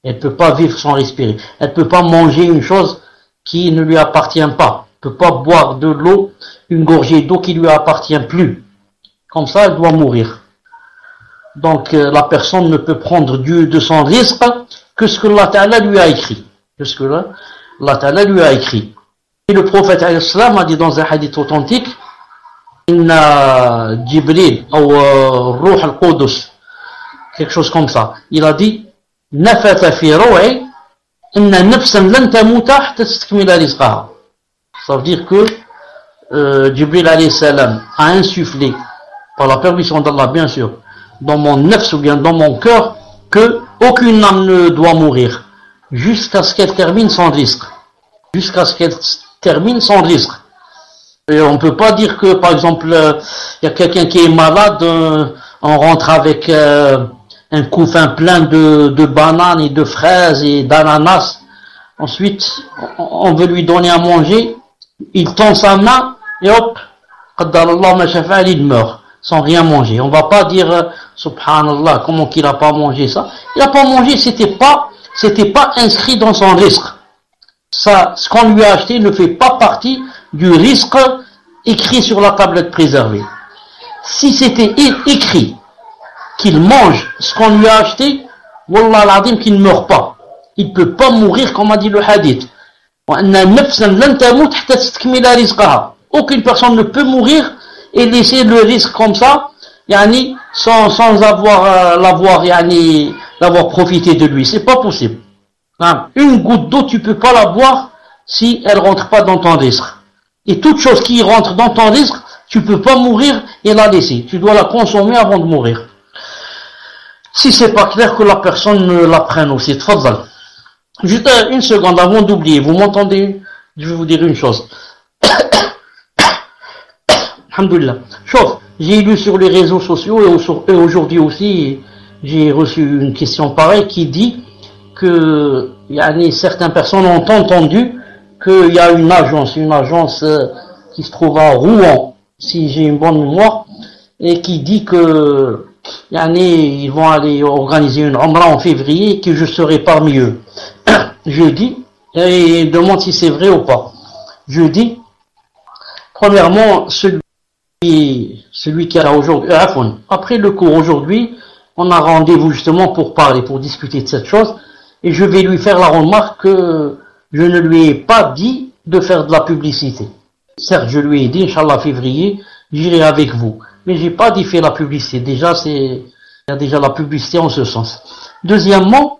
Elle peut pas vivre sans respirer. Elle peut pas manger une chose qui ne lui appartient pas. Elle peut pas boire de l'eau, une gorgée d'eau qui lui appartient plus. Comme ça, elle doit mourir. Donc, la personne ne peut prendre de son risque que ce que Allah Ta'ala lui a écrit. Que ce que Allah Ta'ala lui a écrit. Et le prophète a dit dans un hadith authentique, Inna Jibril, ou Ruh al-Qudus, quelque chose comme ça. Il a dit, Nafata fi rou'i, inna nafsan lan tamuta hatta tastakmila rizqaha. Ça veut dire que Jibril alayhi salam a insufflé, par la permission d'Allah bien sûr, dans mon nafs ou bien dans mon cœur, que aucune âme ne doit mourir, jusqu'à ce qu'elle termine son risque. Jusqu'à ce qu'elle termine son risque. Et on ne peut pas dire que, par exemple, il y a quelqu'un qui est malade, on rentre avec un couffin plein de bananes et de fraises et d'ananas. Ensuite, on veut lui donner à manger, il tend sa main et hop, il meurt sans rien manger. On va pas dire subhanallah, comment qu'il a pas mangé ça. Il a pas mangé, c'était pas inscrit dans son risque. Ça, ce qu'on lui a acheté ne fait pas partie du risque écrit sur la tablette préservée. Si c'était écrit qu'il mange ce qu'on lui a acheté, wallah al-azim qu'il ne meurt pas. Il peut pas mourir comme a dit le hadith. Aucune personne ne peut mourir et laisser le risque comme ça, sans l'avoir profité de lui. C'est pas possible. Une goutte d'eau, tu peux pas la boire si elle rentre pas dans ton risque. Et toute chose qui rentre dans ton risque, tu peux pas mourir et la laisser. Tu dois la consommer avant de mourir. Si c'est pas clair, que la personne ne la prenne aussi. Tfadal. Juste une seconde avant d'oublier. Vous m'entendez? Je vais vous dire une chose. Alhamdulillah. Chauffe. J'ai lu sur les réseaux sociaux et aujourd'hui aussi, j'ai reçu une question pareille qui dit que certaines personnes ont entendu qu'il y a une agence qui se trouve à Rouen, si j'ai une bonne mémoire, et qui dit que ils vont aller organiser une Umrah en février et que je serai parmi eux. Je dis, et il demande si c'est vrai ou pas. Je dis, premièrement, celui qui a aujourd'hui, après le cours aujourd'hui, on a rendez-vous justement pour parler, pour discuter de cette chose, et je vais lui faire la remarque que je ne lui ai pas dit de faire de la publicité. Certes, je lui ai dit, Inch'Allah, février, j'irai avec vous. Mais j'ai pas dit faire la publicité. Déjà, il y a déjà la publicité en ce sens. Deuxièmement,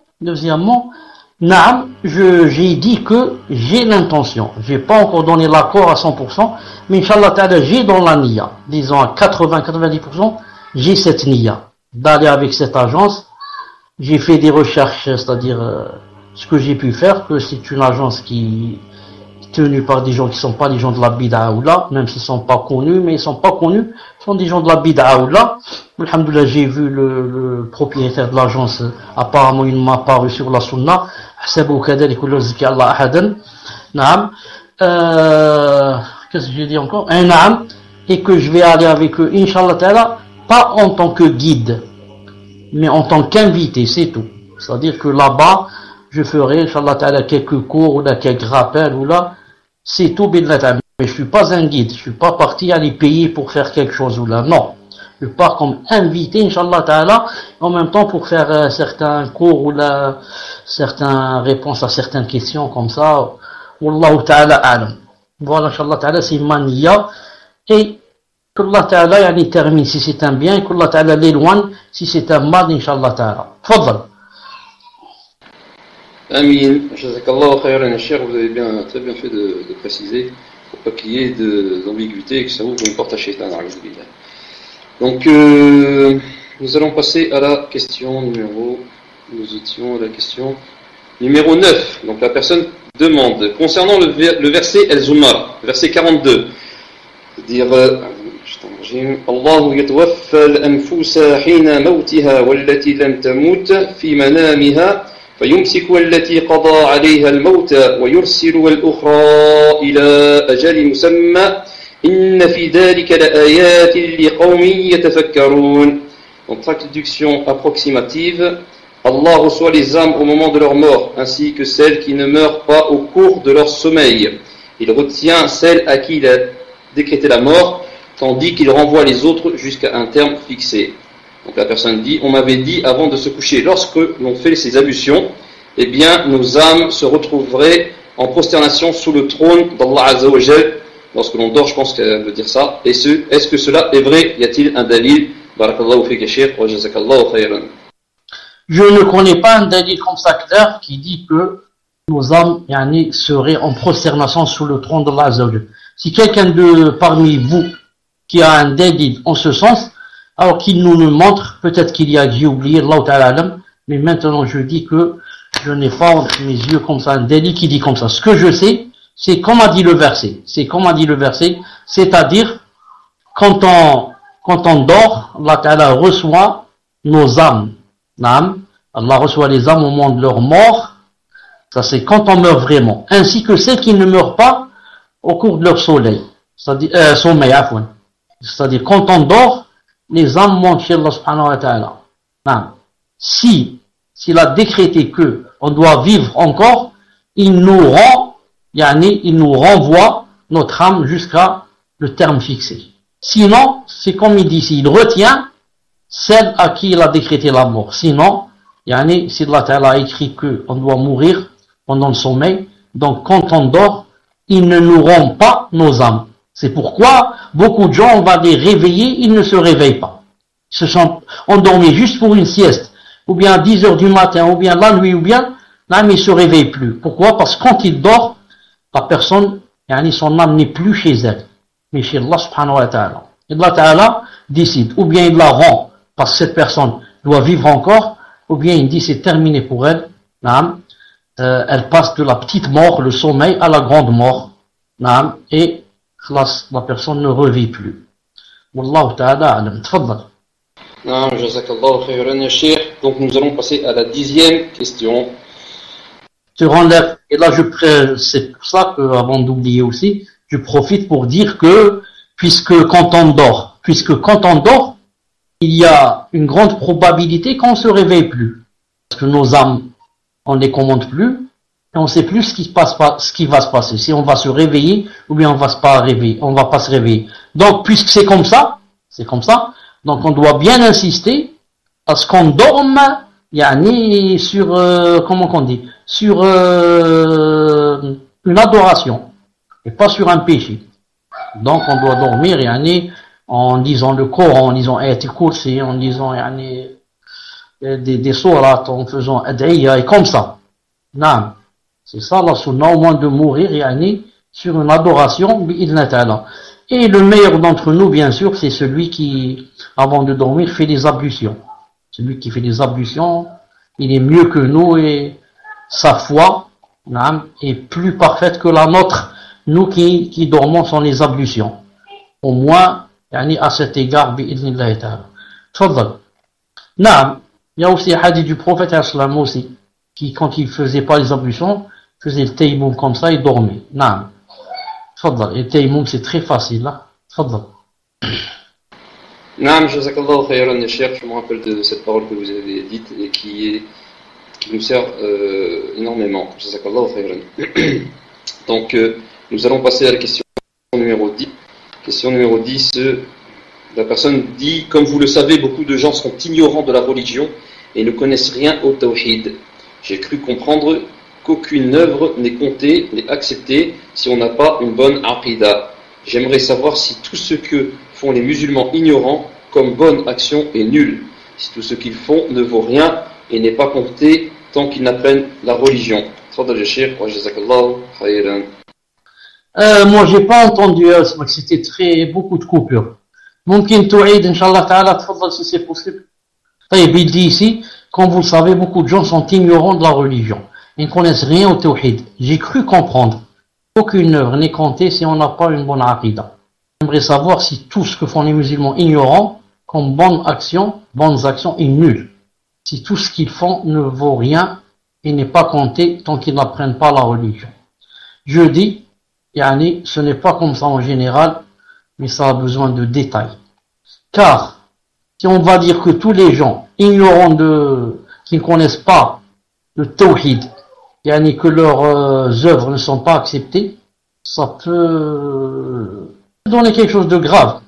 Naam, j'ai dit que j'ai l'intention. J'ai pas encore donné l'accord à 100%, mais Inch'Allah Ta'ala, j'ai dans la niya, disons à 80-90%, j'ai cette niya d'aller avec cette agence. J'ai fait des recherches, c'est-à-dire ce que j'ai pu faire, que c'est une agence qui est tenue par des gens qui sont pas des gens de la bid'a ou là, même s'ils sont pas connus, mais ils sont pas connus, sont des gens de la bid'a ou là. Alhamdoulilah, j'ai vu le propriétaire de l'agence, apparemment il m'a paru sur la sunna, qu'est-ce que j'ai dit encore? Et que je vais aller avec eux, Inch'Allah Ta'ala, pas en tant que guide, mais en tant qu'invité, c'est tout. C'est-à-dire que là-bas, je ferai, Inch'Allah Ta'ala, quelques cours ou là, quelques rappels ou là, c'est tout, billah ta'ala. Mais je suis pas un guide, je suis pas parti aller payer pour faire quelque chose ou là, non. Je pars comme invité, Inch'Allah Ta'ala, en même temps pour faire certains cours ou là, certaines réponses à certaines questions comme ça. Wallahu Ta'ala alam. Voilà, Inch'Allah Ta'ala, c'est mania. Et qu'Allah Ta'ala termine si c'est un bien, et qu'Allah Ta'ala l'éloigne si c'est un mal, Inch'Allah Ta'ala. Fadal. Amin. Jazakallah khayran, cher, vous avez très bien fait de préciser, pour pas qu'il y ait d'ambiguïté et que ça ouvre une porte à shaitan. Donc, nous allons passer à la question numéro 9. Donc, la personne demande, concernant le verset El-Zumar, verset 42, dire Allah yatawaffa al-anfusa hina mawtiha wallati lam tamut fi manamiha فيمسك التي قضى عليها الموت ويرسل الأخرى إلى أجل مسمى إن في ذلك لآيات لقوم يتفكرون. Donc, traduction approximative. Allah reçoit les âmes au moment de leur mort, ainsi que celles qui ne meurent pas au cours de leur sommeil. Il retient celles à qui il a décrété la mort, tandis qu'il renvoie les autres jusqu'à un terme fixé. Donc la personne dit, on m'avait dit avant de se coucher, lorsque l'on fait ces ablutions, eh bien nos âmes se retrouveraient en prosternation sous le trône d'Allah Azza wa Jal. Lorsque l'on dort, je pense qu'elle veut dire ça. Et est-ce que cela est vrai? Y a-t-il un dalil? Barakallahu fika shaykh wa jazakallahu khayran. Je ne connais pas un dalil comme ça clair qui dit que nos âmes seraient en prosternation sous le trône d'Allah Azza wa Jal. Si quelqu'un de parmi vous qui a un dalil en ce sens, alors qu'il nous le montre, peut-être qu'il y a dû oublier, Allah Ta'ala, mais maintenant je dis que je n'ai pas entre mes yeux comme ça un dalil qui dit comme ça. Ce que je sais, c'est comme a dit le verset. C'est-à-dire, quand on dort, Allah Ta'ala reçoit nos âmes. Allah reçoit les âmes au moment de leur mort. Ça c'est quand on meurt vraiment. Ainsi que celles qui ne meurent pas au cours de leur sommeil. C'est-à-dire, quand on dort, les âmes montent chez Allah subhanahu wa ta'ala. S'il a décrété que on doit vivre encore, il nous renvoie notre âme jusqu'à le terme fixé. Sinon, c'est comme il dit ici, il retient celle à qui il a décrété la mort. Sinon, si Allah Ta'ala a écrit qu'on doit mourir pendant le sommeil, donc quand on dort, il ne nous rend pas nos âmes. C'est pourquoi beaucoup de gens, on va les réveiller, ils ne se réveillent pas. Ils se sont endormis juste pour une sieste, ou bien à 10 heures du matin, ou bien la nuit, ou bien, là, mais ils ne se réveillent plus. Pourquoi? Parce que quand il dort, la personne, son âme n'est plus chez elle, mais chez Allah subhanahu wa ta'ala. Et Allah Ta'ala décide, ou bien il la rend, parce que cette personne doit vivre encore, ou bien il dit c'est terminé pour elle, elle passe de la petite mort, le sommeil, à la grande mort, et la personne ne revit plus. Wallahu ta'ala alam. Tfaddal. Jazakallahu khayran ya Cheikh. Donc nous allons passer à la 10e question. Et là c'est pour ça que, avant d'oublier aussi, je profite pour dire que, puisque quand on dort, il y a une grande probabilité qu'on ne se réveille plus. Parce que nos âmes, on ne les commande plus, et on ne sait plus ce qui va se passer. Si on va se réveiller, ou bien on va pas se réveiller. Donc, puisque c'est comme ça, donc on doit bien insister à ce qu'on dorme, sur, comment qu'on dit, sur une adoration, et pas sur un péché. Donc on doit dormir, en disant le Coran, en disant Ayatul Kursi, en disant des sourates, en faisant ad'iya, et comme ça. Non. C'est ça la sunna, au moins de mourir, sur une adoration, bi'idna ta'ala. Et le meilleur d'entre nous, bien sûr, c'est celui qui, avant de dormir, fait des ablutions. Celui qui fait des ablutions, il est mieux que nous, et sa foi est plus parfaite que la nôtre, nous qui dormons sans les ablutions. Au moins, à cet égard, bi'idnillahi ta'ala. Tfaddal. Naam. Il y a aussi un hadith du prophète aussi, qui, quand il faisait pas les ablutions, faisait le tayammum comme ça, il dormait. Naam. Tfaddal. Et le tayammum, c'est très facile, là. Tfaddal. Naam, jazakallahu khayran ya Cheikh. Je me rappelle de cette parole que vous avez dite et qui nous sert énormément. Jazakallahu khayran. Donc, nous allons passer à la question numéro 10. Question numéro 10. La personne dit, comme vous le savez, beaucoup de gens sont ignorants de la religion et ne connaissent rien au tawhid. J'ai cru comprendre qu'aucune œuvre n'est comptée, n'est acceptée si on n'a pas une bonne aqida. J'aimerais savoir si tout ce que font les musulmans ignorants comme bonne action est nul, si tout ce qu'ils font ne vaut rien et n'est pas compté tant qu'ils n'apprennent la religion. Moi j'ai pas entendu, c'était beaucoup de coupures. ممكن تعيد إن شاء الله تعالى تفضل si c'est possible. Il dit ici, comme vous le savez, beaucoup de gens sont ignorants de la religion. Ils ne connaissent rien au tawhid. J'ai cru comprendre qu'aucune œuvre n'est comptée si on n'a pas une bonne aqida. J'aimerais savoir si tout ce que font les musulmans ignorants comme bonnes actions est nul. Si tout ce qu'ils font ne vaut rien et n'est pas compté tant qu'ils n'apprennent pas la religion. Je dis, ce n'est pas comme ça en général, mais ça a besoin de détails. Car si on va dire que tous les gens ignorants qui ne connaissent pas le tawhid, yani que leurs œuvres ne sont pas acceptées, ça peut donner quelque chose de grave.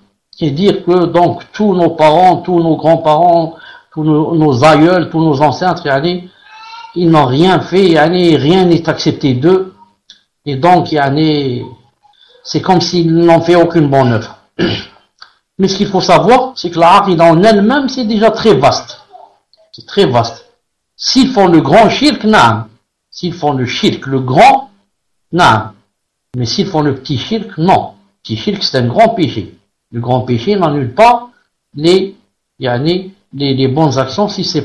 Et dire que donc tous nos parents, tous nos grands-parents, tous nos aïeuls, tous nos ancêtres, yani, ils n'ont rien fait, yani, rien n'est accepté d'eux. Et donc, yani, c'est comme s'ils n'ont fait aucune bonne œuvre. Mais ce qu'il faut savoir, c'est que la aqida en elle-même, c'est déjà très vaste. C'est très vaste. S'ils font le grand shirk, naam. S'ils font le shirk, le grand, naam. Mais s'ils font le petit shirk, non. Le petit shirk, c'est un grand péché. Le grand péché n'annule pas les bonnes actions si ce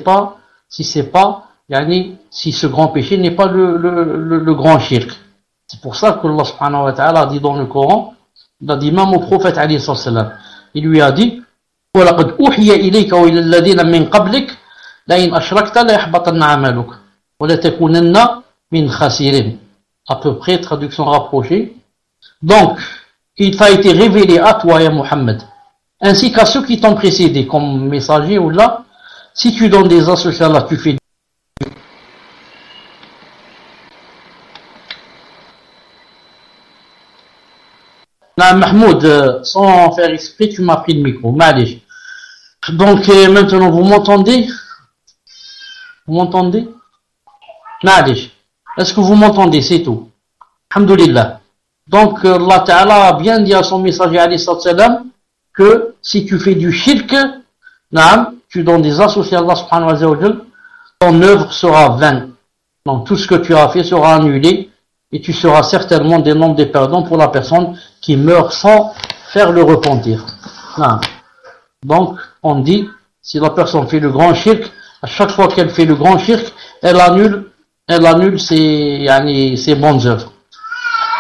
grand péché n'est pas le grand shirk. C'est pour ça que Allah subhanahu wa ta'ala a dit dans le Coran, il a dit même au prophète alayhi salam, il lui a dit وَلَقَدْ أُوحِيَ إِلَيْكَ وَإِلَى الَّذِينَ مِنْ قَبْلِكَ لَئِنْ أَشْرَكْتَ لَيَحْبَطَنَّ عَمَلُكَ وَلَتَكُونَنَّ مِنْ خَاسِرِينَ. À peu près, traduction rapprochée. Donc, il t'a été révélé à toi, ya Muhammad, ainsi qu'à ceux qui t'ont précédé, comme messager ou là, si tu donnes des associations là, tu fais Mahmoud, sans faire exprès, tu m'as pris le micro. Malish. Donc, maintenant, vous m'entendez? Vous m'entendez? Malish. Est-ce que vous m'entendez? C'est tout. Alhamdulillah. Donc, Allah Ta'ala a bien dit à son messager, alayhi salam, que si tu fais du shirk, tu donnes des associés à Allah subhanahu wa ta'ala, ton œuvre sera vaine. Donc, tout ce que tu as fait sera annulé. Et tu seras certainement des nombres des perdants pour la personne qui meurt sans faire le repentir. Non. Donc, on dit, si la personne fait le grand shirk, à chaque fois qu'elle fait le grand shirk, elle annule ses bonnes œuvres.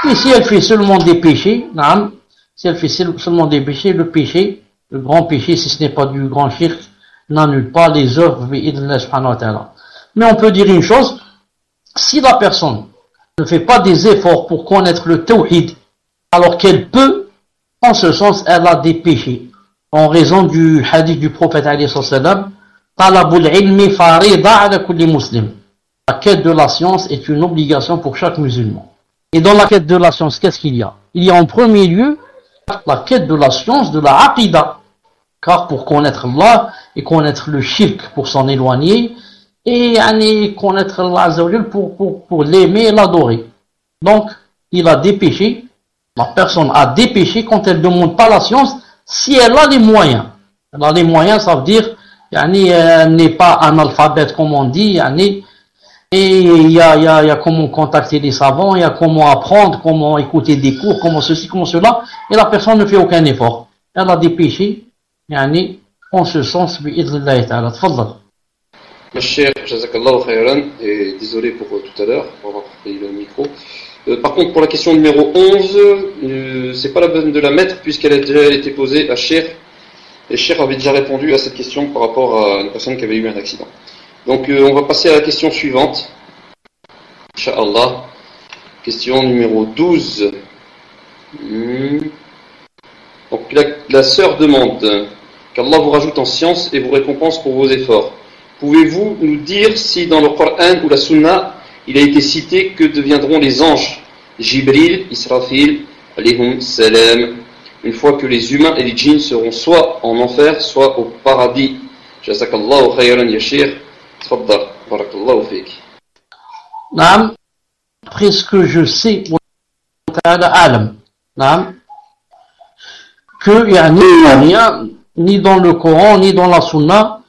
Et si elle fait seulement des péchés, non, si elle fait seulement des péchés, le grand péché, si ce n'est pas du grand shirk, n'annule pas les œuvres bi'idhnillah subhanahu wa ta'ala. Mais on peut dire une chose, si la personne ne fait pas des efforts pour connaître le tawhid, alors qu'elle peut, en ce sens, elle a des péchés. En raison du hadith du prophète alayhi salam, talabul ilmi farida ala kulli muslim. La quête de la science est une obligation pour chaque musulman. Et dans la quête de la science, qu'est-ce qu'il y a? Il y a en premier lieu la quête de la science de la aqida. Car pour connaître Allah et connaître le shirk pour s'en éloigner, et connaître Allah pour l'aimer et l'adorer. Donc, il a des péchés, la personne a des péchés quand elle ne demande pas la science, si elle a les moyens. Elle a les moyens, ça veut dire, elle n'est pas analphabète comme on dit, et il y a comment contacter les savants, il y a comment apprendre, comment écouter des cours, comment ceci, comment cela, et la personne ne fait aucun effort. Elle a des péchés, en ce sens, bi'idhnillahi ta'ala. Tfaddal. Cher Jazakallahu khayran, et désolé pour tout à l'heure, pour avoir pris le micro. Par contre, pour la question numéro 11, c'est pas la peine de la mettre puisqu'elle a déjà été posée à Cher, et Cher avait déjà répondu à cette question par rapport à une personne qui avait eu un accident. Donc on va passer à la question suivante. Inch'Allah. Question numéro 12. Donc la sœur demande qu'Allah vous rajoute en science et vous récompense pour vos efforts. Pouvez-vous nous dire si dans le Coran ou la Sunna, il a été cité que deviendront les anges, Jibril, Israfil, alayhum salam, une fois que les humains et les djinns seront soit en enfer, soit au paradis. Jazakallahu khayran ya Sheikh. Tfaddal, barakallahu fik. Naam, après ce que je sais, qu'il n'y a rien, ni dans le Coran, ni dans la Sunna,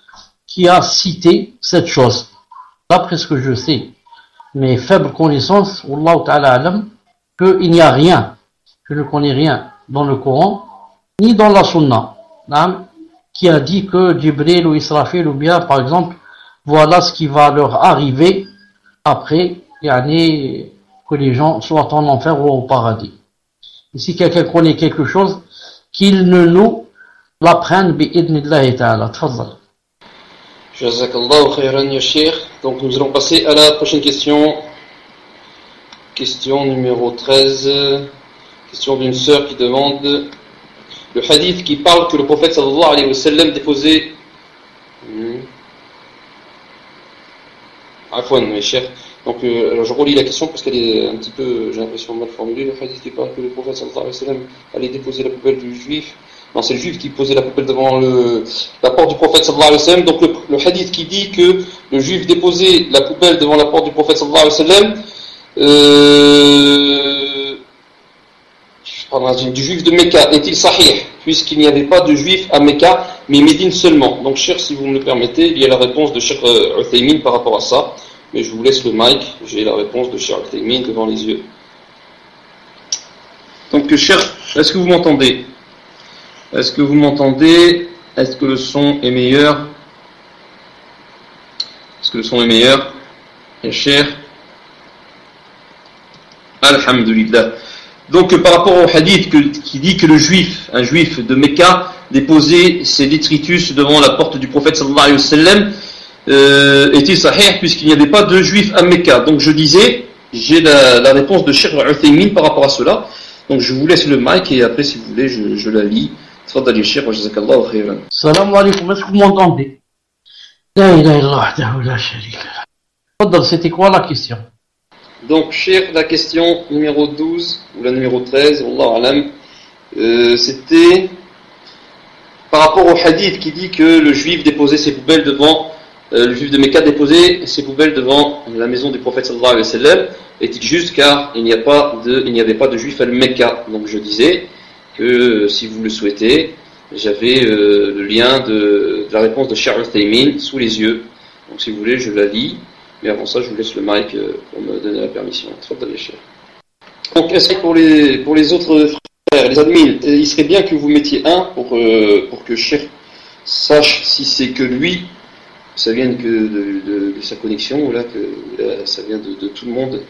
qui a cité cette chose. D'après ce que je sais, mes faibles connaissances, Wallahu ta'ala alam, qu'il n'y a rien, je ne connais rien dans le Coran, ni dans la Sunna, qui a dit que Jibril ou Israfil ou bien, par exemple, voilà ce qui va leur arriver après, que les gens soient en enfer ou au paradis. Et si quelqu'un connaît quelque chose, qu'il ne nous l'apprenne bi'idhnillahi ta'ala. Tfaddal. Jazakallahu khayran ya Sheikh. Donc nous allons passer à la prochaine question. Question numéro 13. Question d'une sœur qui demande le hadith qui parle que le prophète sallallahu alayhi wa sallam déposait Afwan, mes chers. Donc, alors je relis la question parce qu'elle est un petit peu, j'ai l'impression, mal formulée. Le hadith qui parle que le prophète sallallahu alayhi wa sallam allait déposer la poubelle du juif. Non, c'est le juif qui posait la poubelle devant la porte du prophète sallallahu alayhi wa sallam. Donc, le hadith qui dit que le juif déposait la poubelle devant la porte du prophète sallallahu alayhi wa sallam, du juif de Mecca, est-il sahih, puisqu'il n'y avait pas de juif à Mecca, mais Médine seulement? Donc, cher, si vous me le permettez, il y a la réponse de Cheikh Uthaymin par rapport à ça. Mais je vous laisse le mic, j'ai la réponse de Cheikh Uthaymin devant les yeux. Donc, cher, est-ce que vous m'entendez? Est-ce que vous m'entendez? Est-ce que le son est meilleur? Est-ce que le son est meilleur? Et cher, alhamdulillah. Donc, par rapport au hadith qui dit que un juif de Mecca, déposait ses détritus devant la porte du prophète sallallahu alayhi wa sallam, est-il sahih puisqu'il n'y avait pas de juifs à Mecca? Donc je disais, j'ai la réponse de Cheikh Uthaymin par rapport à cela. Donc je vous laisse le mic et après si vous voulez je la lis. Tfaddali Cheikh wa jazakallahu khairan. Salam alaikum, est-ce que vous m'entendez? La ilaha illallah wahdahu la sharika lahu. Tfaddal, c'était quoi la question? Donc Cheikh, la question numéro 12 ou la numéro 13, Wallahu alam, c'était par rapport au hadith qui dit que le juif déposait ses poubelles devant le juif de Mecca déposait ses poubelles devant la maison du prophète sallallahu alayhi wa sallam. Est-il juste car il n'y avait pas de juif à Mecca? Donc je disais que si vous le souhaitez, j'avais le lien de la réponse de Cheikh Uthaymin sous les yeux. Donc si vous voulez, je la lis. Mais avant ça, je vous laisse le mic pour me donner la permission. Donc est-ce que pour les autres frères, les admins, il serait bien que vous mettiez un pour que Cheikh sache si c'est que lui, ça vient que de sa connexion ou là ça vient de tout le monde.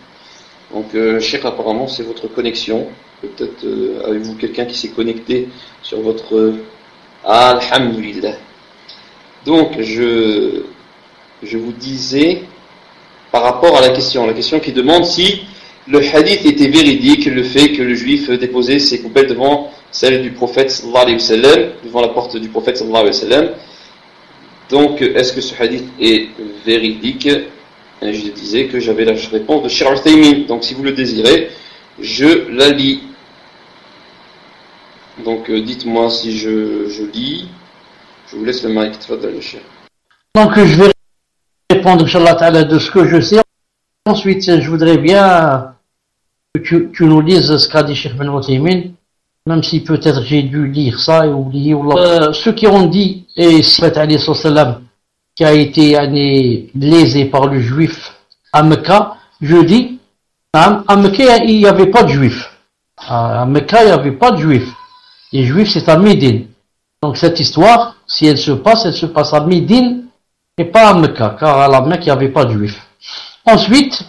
Donc Cheikh, apparemment c'est votre connexion. Peut-être avez-vous quelqu'un qui s'est connecté sur votre alhamdulillah. Donc je vous disais par rapport à la question qui demande si le hadith était véridique, le fait que le juif déposait ses poubelles devant celle du prophète sallallahu alayhi wa sallam, devant la porte du prophète sallallahu alayhi wa sallam. Donc, est-ce que ce hadith est véridique? Et je disais que j'avais la réponse de Cheikh Uthaymin. Donc, si vous le désirez, je la lis. Donc, dites-moi si je lis. Je vous laisse le mic. Donc, je vais répondre, Inch'Allah Ta'ala, de ce que je sais. Ensuite, je voudrais bien que tu nous lises ce qu'a dit Cheikh Ben Uthaymin, même si peut-être j'ai dû lire ça et oublier. Ceux qui ont dit, et si le prophète qui a été lésé par le juif à Mecca, je dis, à Mecca il n'y avait pas de juifs. À Mecca il n'y avait pas de juifs. Les juifs c'est à Médine. Donc cette histoire, si elle se passe à Médine et pas à Mecca, car à la Mecque il n'y avait pas de juifs. Ensuite,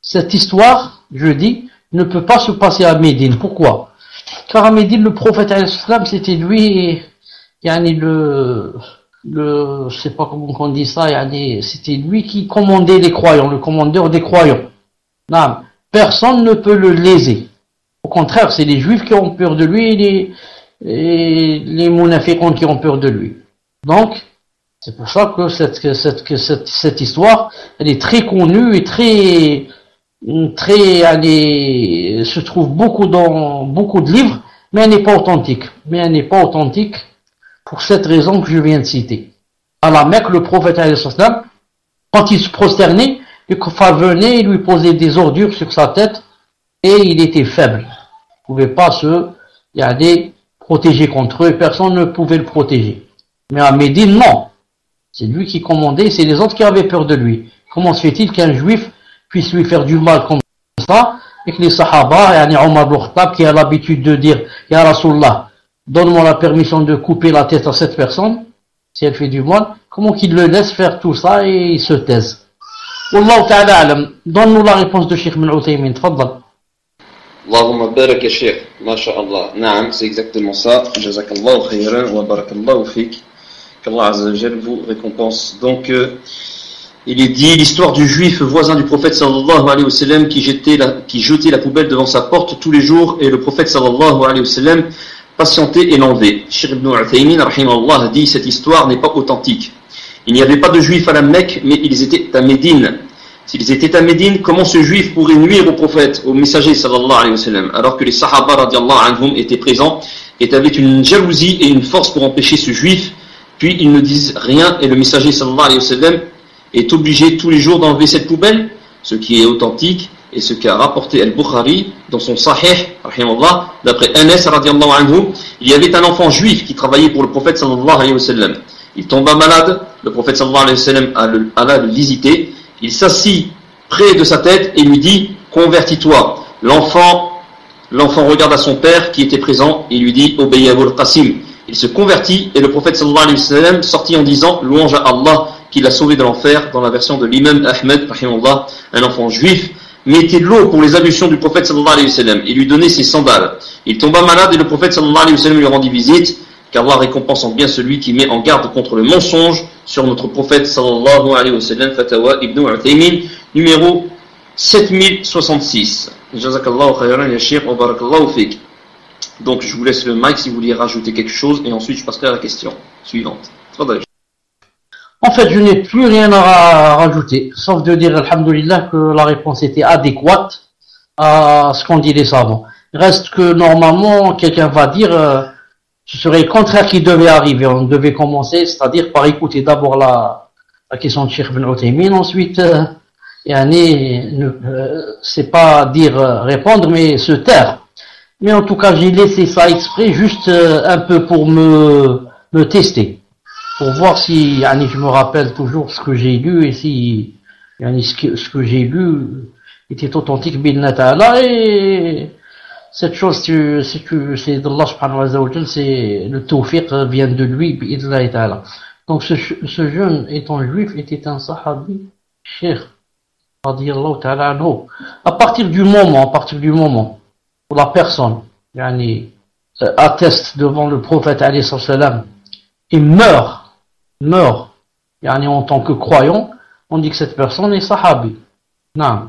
cette histoire, je dis, ne peut pas se passer à Médine. Pourquoi? Car à Médine, le prophète c'était lui, je sais pas comment on dit ça, c'était lui qui commandait les croyants, le commandeur des croyants. Non, personne ne peut le léser. Au contraire, c'est les juifs qui ont peur de lui et les munafiqoun qui ont peur de lui. Donc, c'est pour ça que cette histoire, elle est très connue et elle se trouve dans beaucoup de livres, mais elle n'est pas authentique. Mais elle n'est pas authentique pour cette raison que je viens de citer. À la Mecque, le prophète, quand il se prosternait, les kuffars venaient et lui posaient des ordures sur sa tête et il était faible. Il ne pouvait pas se protéger contre eux, personne ne pouvait le protéger. Mais à Médine, non. C'est lui qui commandait, c'est les autres qui avaient peur de lui. Comment se fait-il qu'un juif puisse lui faire du mal comme ça, et que les sahaba, Omar ibn Khattab, qui a l'habitude de dire, Ya Rasulallah, donne-moi la permission de couper la tête à cette personne, si elle fait du mal, comment qu'il le laisse faire tout ça et il se taise? Wallahu ta'ala alam. Donne-nous la réponse de Cheikh Ben Uthaymin, tfaddal. Allahumma barak ya Cheikh, masha'Allah. Naam, c'est exactement ça. Jazakallahu khayran wa barakallahu fik. Qu'Allah Azza wa Jal vous récompense. Donc, il est dit l'histoire du juif voisin du prophète sallallahu alayhi wa sallam qui jetait la poubelle devant sa porte tous les jours et le prophète sallallahu alayhi wa sallam patientait et l'enlevait. Cheikh Ibn Uthaymin rahimahullah dit cette histoire n'est pas authentique. Il n'y avait pas de juifs à la Mecque, mais ils étaient à Médine. s'ils étaient à Médine, comment ce juif pourrait nuire au prophète, au messager sallallahu alayhi wa sallam, alors que les sahaba radiallahu anhum étaient présents et avaient une jalousie et une force pour empêcher ce juif, puis ils ne disent rien et le messager sallallahu alayhi wa sallam est obligé tous les jours d'enlever cette poubelle, ce qui est authentique et ce qu'a rapporté Al-Bukhari dans son Sahih, d'après Anas radiallahu anhu, il y avait un enfant juif qui travaillait pour le prophète sallallahu alayhi wa sallam. Il tomba malade, le prophète sallallahu alayhi wa sallam alla le visiter, il s'assit près de sa tête et lui dit « Convertis-toi ». L'enfant regarda son père qui était présent et lui dit « Obéis à Abul Qasim ». Il se convertit et le prophète sallallahu alayhi wa sallam sortit en disant « Louange à Allah qui l'a sauvé de l'enfer » dans la version de l'imam Ahmed, un enfant juif, mettait de l'eau pour les ablutions du prophète sallallahu alayhi wa sallam et lui donnait ses sandales. Il tomba malade et le prophète sallallahu alayhi wa sallam lui rendit visite, qu'Allah récompense en bien celui qui met en garde contre le mensonge sur notre prophète sallallahu alayhi wa sallam. Fatawa Ibn Uthaymin, numéro 7066. Jazakallahu khayran ya Cheikh wa barakallahu fik. Donc je vous laisse le mic si vous vouliez rajouter quelque chose et ensuite je passerai à la question suivante. En fait, je n'ai plus rien à rajouter, sauf de dire, alhamdoulilah, que la réponse était adéquate à ce qu'ont dit les savants. Il reste que, normalement, quelqu'un va dire, ce serait le contraire qui devait arriver. On devait commencer, c'est-à-dire par écouter d'abord la question de Cheikh Ibn Uthaymin, ensuite, c'est pas dire répondre, mais se taire. Mais en tout cas, j'ai laissé ça exprès, juste un peu pour me tester. Pour voir si je me rappelle toujours ce que j'ai lu et si ce que j'ai lu était authentique bin ta'ala. Et cette chose c'est d'Allah subhanahu wa ta'ala, c'est le tawfiq vient de lui bi'idhnillahi ta'ala. Donc ce jeune étant juif était un sahabi cheikh radiyallahu ta'ala anhu. À partir du moment où la personne atteste devant le prophète alayhi salam et meurt en tant que croyant, on dit que cette personne est sahabi. Non.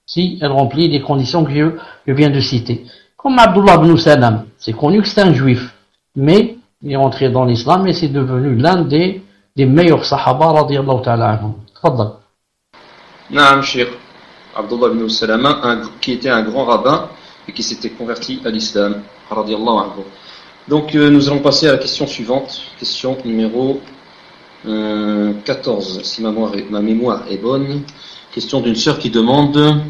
Si elle remplit les conditions que je viens de citer. Comme Abdullah ibn Salam, c'est connu que c'est un juif, mais il est entré dans l'islam et c'est devenu l'un des meilleurs sahaba radiyallahu ta'ala anhum. Tfaddal. Naam, Cheikh Abdullah ibn Salam, qui était un grand rabbin et qui s'était converti à l'islam radiyallahu anhu. Donc nous allons passer à la question suivante, question numéro 14, si ma mémoire est bonne. Question d'une sœur qui demande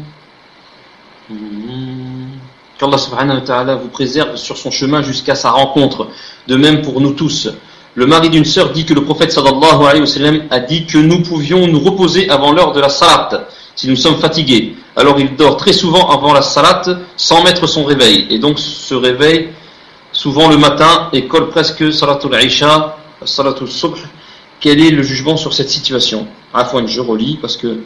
qu'Allah subhanahu wa ta'ala vous préserve sur son chemin jusqu'à sa rencontre. De même pour nous tous. Le mari d'une sœur dit que le prophète sallallahu alayhi wa sallam a dit que nous pouvions nous reposer avant l'heure de la salat si nous sommes fatigués. Alors il dort très souvent avant la salat sans mettre son réveil et donc se réveille souvent le matin et colle presque salatul isha, salatul subh. Quel est le jugement sur cette situation? Afwan, je relis parce que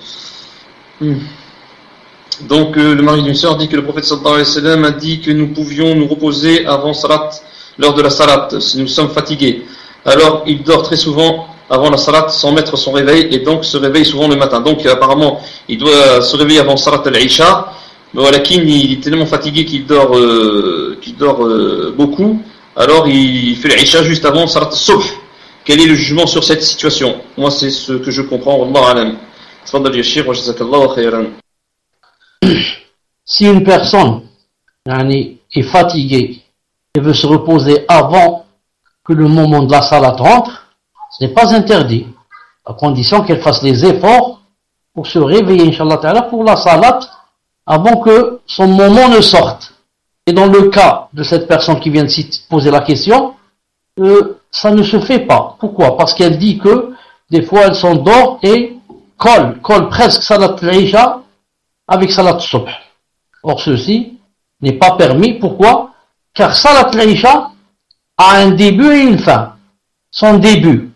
donc le mari d'une sœur dit que le prophète sallallahu alayhi wa sallam a dit que nous pouvions nous reposer avant salat, l'heure de la salat si nous sommes fatigués. Alors il dort très souvent avant la salat sans mettre son réveil et donc se réveille souvent le matin. Donc apparemment il doit se réveiller avant salat al-isha, mais walakin il est tellement fatigué qu'il dort beaucoup. Alors il fait l'isha juste avant salat al-subh. Quel est le jugement sur cette situation? Moi c'est ce que je comprends. Wallahu alam. Tfaddal ya Cheikh wa jazakallahu khayran. Si une personne est fatiguée et veut se reposer avant que le moment de la salat rentre, ce n'est pas interdit, à condition qu'elle fasse des efforts pour se réveiller, Inch'Allah Ta'ala, pour la salat avant que son moment ne sorte. Et dans le cas de cette personne qui vient de poser la question, ça ne se fait pas. Pourquoi? Parce qu'elle dit que des fois elle s'endort et colle presque salat al-isha avec salat subh. Or ceci n'est pas permis. Pourquoi? Car salat al-isha a un début et une fin. Son début,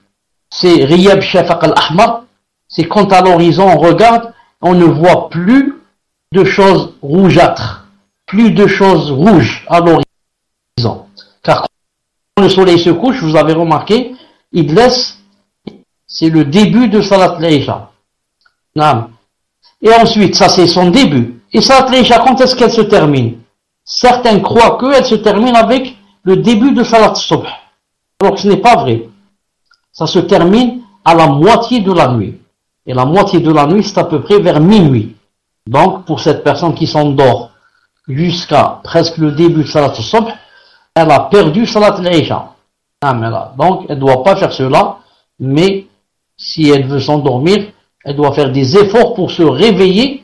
c'est Riyab Shafaq al-Ahmar, c'est quand à l'horizon on regarde, on ne voit plus de choses rougeâtres, plus de choses rouges à l'horizon. Car quand le soleil se couche, vous avez remarqué, il laisse, c'est le début de Salat al-Isha. Et ensuite, ça c'est son début. Et Salat al-Isha, quand est-ce qu'elle se termine? Certains croient qu'elle se termine avec le début de Salat al-Subh. Alors que ce n'est pas vrai. Ça se termine à la moitié de la nuit. Et la moitié de la nuit, c'est à peu près vers minuit. Donc, pour cette personne qui s'endort jusqu'à presque le début de Salat al-Subh, elle a perdu Salat al-Isha. Donc, elle ne doit pas faire cela, mais si elle veut s'endormir, elle doit faire des efforts pour se réveiller,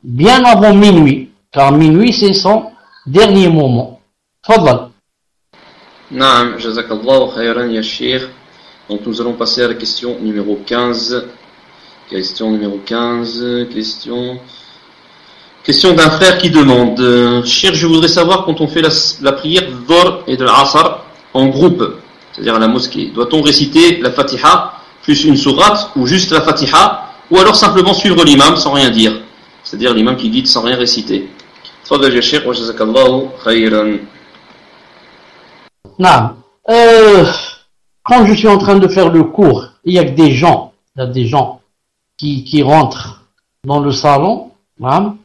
bien avant minuit, car minuit, c'est son dernier moment. Fadal. Naam, jazakallahu khayran ya Cheikh. Donc nous allons passer à la question numéro 15. Question numéro 15, question d'un frère qui demande Cheikh, je voudrais savoir quand on fait la prière de Dhuhr et de l'Asr en groupe, c'est-à-dire à la mosquée, doit-on réciter la Fatiha plus une sourate ou juste la Fatiha, ou alors simplement suivre l'imam sans rien dire, c'est-à-dire l'imam qui guide sans rien réciter. Tfadal ya Cheikh wa jazakallahu khayran. Non. Quand je suis en train de faire le cours, il y a des gens qui rentrent dans le salon, hein?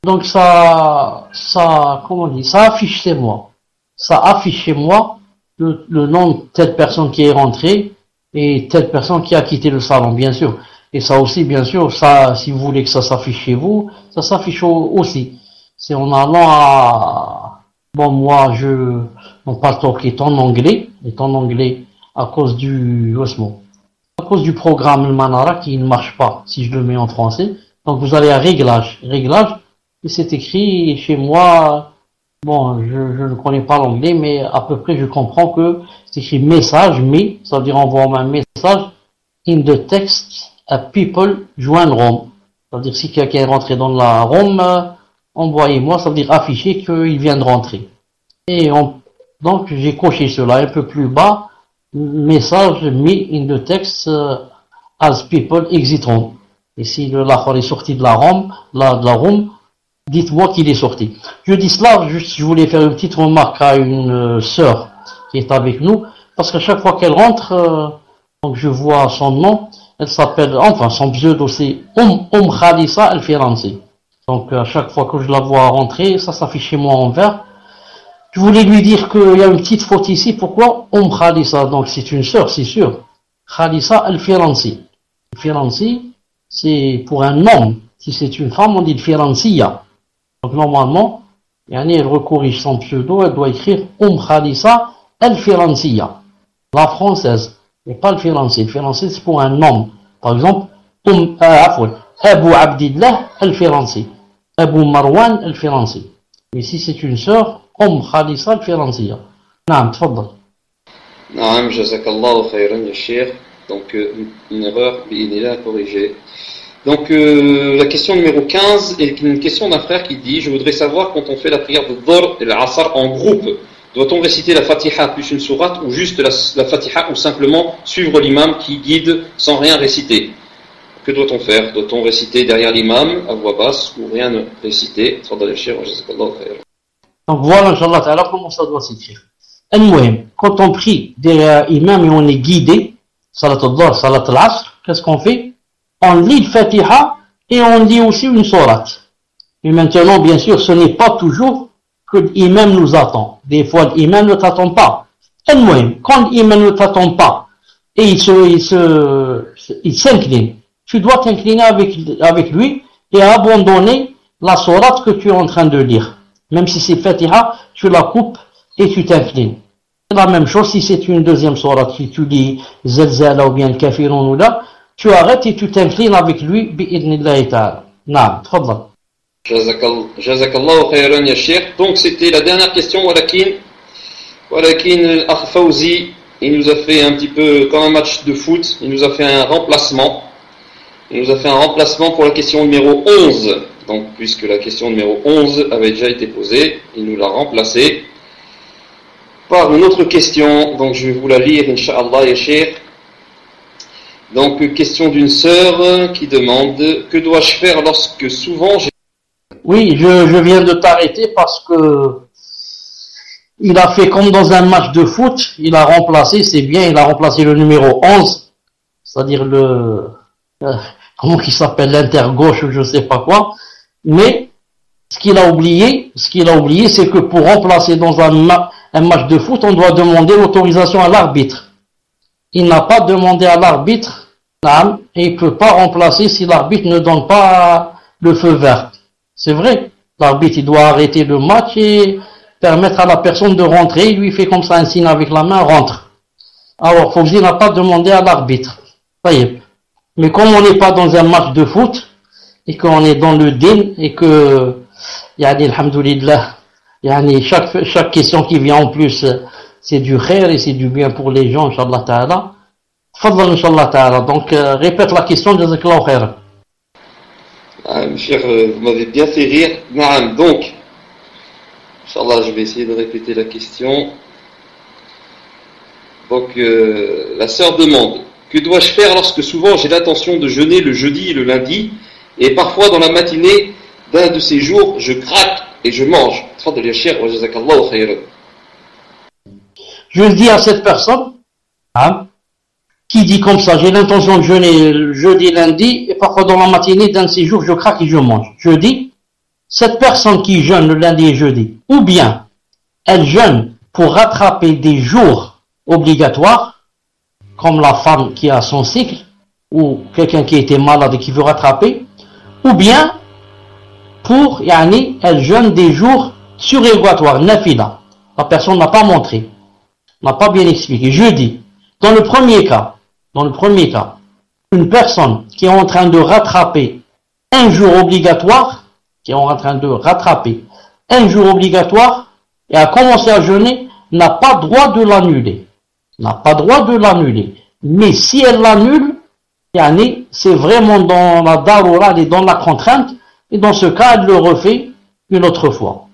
Donc ça affiche chez moi. Ça affiche chez moi le nom de telle personne qui est rentrée et telle personne qui a quitté le salon, bien sûr. Et ça aussi, bien sûr, ça, si vous voulez que ça s'affiche chez vous, ça s'affiche aussi. C'est en allant à... Bon, moi, mon pasteur est en anglais à cause du programme le Manara qui ne marche pas si je le mets en français. Donc vous allez à réglage, et c'est écrit chez moi. Bon, je ne connais pas l'anglais, mais à peu près je comprends que c'est écrit message, mais ça veut dire envoie un message in the text a people join Rome. Ça veut dire si quelqu'un est rentré dans la Rome, envoyez-moi, ça veut dire afficher qu'il vient de rentrer. Et donc j'ai coché cela un peu plus bas, message me in the text as people exit Rome. Et si le Lahore est sorti de la Rome, dites-moi qu'il est sorti. Je dis cela, je voulais faire une petite remarque à une sœur qui est avec nous, parce qu'à chaque fois qu'elle rentre, donc je vois son nom, elle s'appelle, enfin son pseudo c'est Khalisa Al-Firansi. Donc à chaque fois que je la vois rentrer, ça s'affiche chez moi en vert. Je voulais lui dire qu'il y a une petite faute ici. Pourquoi Khalisa? Donc c'est une sœur, c'est sûr. Khalisa Al-Firansi. Al-Firansi, c'est pour un homme. Si c'est une femme, on dit Al-Firansiya. Donc normalement, elle recorrige son pseudo, elle doit écrire Khalisa Al-Firansiya. La française, et pas Al-Firansi. Al-Firansi, c'est pour un homme. Par exemple, Abu Abdillah Al-Firansi. Abu Marwan Al-Firansi. Mais si c'est une sœur, Khalisa Al-Firansiya. Naam, tfaddal. Naam, jazakallahu khayran ya Cheikh. Donc une erreur, il est corrigée. Donc la question numéro 15 est une question d'un frère qui dit: je voudrais savoir quand on fait la prière de Dhuhr et l'Asr en groupe, doit-on réciter la Fatiha plus une sourate ou juste la Fatiha ou simplement suivre l'imam qui guide sans rien réciter? Que doit-on faire? Doit-on réciter derrière l'imam à voix basse ou rien réciter? Donc voilà, Inch'Allah Ta'ala, comment ça doit s'écrire. Quand on prie derrière l'imam et on est guidé, Salat al-Dhuhr, Salat al-Asr, qu'est-ce qu'on fait? On lit le Fatiha et on lit aussi une sourate. Mais maintenant, bien sûr, ce n'est pas toujours que l'imam nous attend. Des fois, l'imam ne t'attend pas. Quand l'imam ne t'attend pas et il s'incline, tu dois t'incliner avec lui et abandonner la sourate que tu es en train de lire. Même si c'est Fatiha, tu la coupes et tu t'inclines. C'est la même chose si c'est une deuxième sourate, si tu lis Zalzala ou bien le Kafirun ou là, tu arrêtes et tu t'inclines avec lui, bi'idnillahi ta'ala. Naam, tfaddal. Jazakallahu khayran ya Cheikh. Donc c'était la dernière question, Walakin al-Akh Fawzi, il nous a fait un petit peu comme un match de foot, il nous a fait un remplacement. Il nous a fait un remplacement pour la question numéro 11. Donc puisque la question numéro 11 avait déjà été posée, il nous l'a remplacée par une autre question. Donc je vais vous la lire, Inch'Allah ya Cheikh. Donc, question d'une sœur qui demande: que dois-je faire lorsque souvent j'ai... Oui, je viens de t'arrêter parce que il a fait comme dans un match de foot, il a remplacé, c'est bien, il a remplacé le numéro 11, c'est-à-dire comment il s'appelle, l'inter-gauche ou je sais pas quoi, mais ce qu'il a oublié, c'est que pour remplacer dans un match de foot, on doit demander l'autorisation à l'arbitre. Il n'a pas demandé à l'arbitre Et il ne peut pas remplacer si l'arbitre ne donne pas le feu vert. C'est vrai. L'arbitre, il doit arrêter le match et permettre à la personne de rentrer. Il lui fait comme ça un signe avec la main, rentre. Alors, Fawzi n'a pas demandé à l'arbitre. Ça y est. Mais comme on n'est pas dans un match de foot, et qu'on est dans le din, et que, alhamdoulilah, chaque question qui vient en plus, c'est du khair et c'est du bien pour les gens, Inch'Allah Ta'ala. Fadlan, Inch'Allah Ta'ala. Donc, répète la question, Jazakallahu khairan. Cher, vous m'avez bien fait rire. Naam, donc, Inch'Allah, je vais essayer de répéter la question. Donc, la sœur demande, que dois-je faire lorsque souvent j'ai l'intention de jeûner le jeudi et le lundi, et parfois dans la matinée d'un de ces jours, je craque et je mange. Je dis à cette personne, qui dit comme ça, j'ai l'intention de jeûner jeudi, lundi, et parfois dans la matinée d'un de ces jours, je craque et je mange. Je dis, cette personne qui jeûne le lundi et jeudi, ou bien elle jeûne pour rattraper des jours obligatoires, comme la femme qui a son cycle, ou quelqu'un qui était malade et qui veut rattraper, ou bien pour, elle jeûne des jours surérogatoires, nafila. La personne n'a pas montré, n'a pas bien expliqué. Je dis, dans le premier cas, une personne qui est en train de rattraper un jour obligatoire, et a commencé à jeûner, n'a pas droit de l'annuler. Mais si elle l'annule, c'est vraiment dans la darura et dans la contrainte, et dans ce cas, elle le refait une autre fois.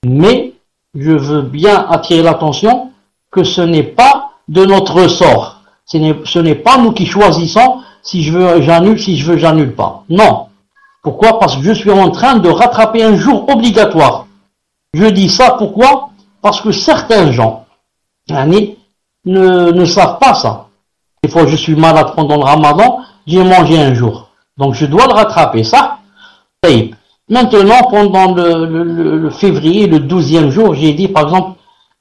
Mais, je veux bien attirer l'attention que ce n'est pas de notre sort. Ce n'est pas nous qui choisissons si je veux j'annule, si je veux j'annule pas. Non. Pourquoi? Parce que je suis en train de rattraper un jour obligatoire. Je dis ça pourquoi? Parce que certains gens ne savent pas ça. Des fois je suis malade pendant le ramadan, j'ai mangé un jour. Donc je dois le rattraper, ça. Maintenant, pendant le février, le 12e jour, j'ai dit par exemple,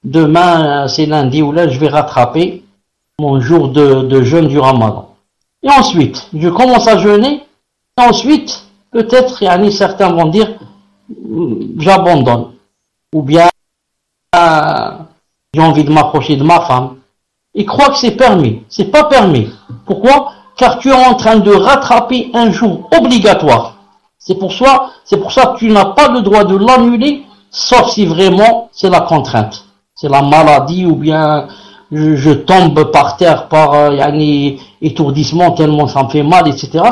demain c'est lundi ou là je vais rattraper mon jour de jeûne du ramadan. Et ensuite, je commence à jeûner, et ensuite, peut-être, certains vont dire, j'abandonne. Ou bien, j'ai envie de m'approcher de ma femme. Ils croient que c'est permis. C'est pas permis. Pourquoi? Car tu es en train de rattraper un jour obligatoire. C'est pour ça que tu n'as pas le droit de l'annuler, sauf si vraiment c'est la contrainte. C'est la maladie ou bien je tombe par terre par étourdissement tellement ça me fait mal, etc.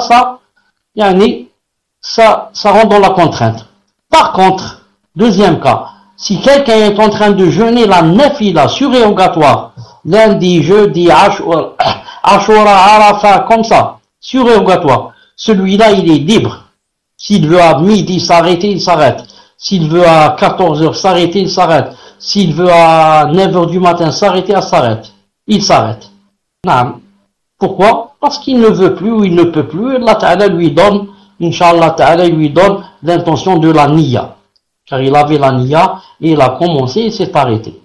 Ça rentre dans la contrainte. Par contre, deuxième cas, si quelqu'un est en train de jeûner la nafila surérogatoire, lundi, jeudi, Ashura, Arafa, comme ça, surérogatoire, celui-là il est libre. S'il veut à midi s'arrêter, il s'arrête. S'il veut à 14h s'arrêter, il s'arrête. S'il veut à 9h du matin s'arrêter, il s'arrête. Non. Pourquoi? Parce qu'il ne veut plus ou il ne peut plus. Allah Ta'ala lui donne, Inch'Allah Ta'ala lui donne l'intention de la niya. Car il avait la niya et il a commencé et s'est arrêté.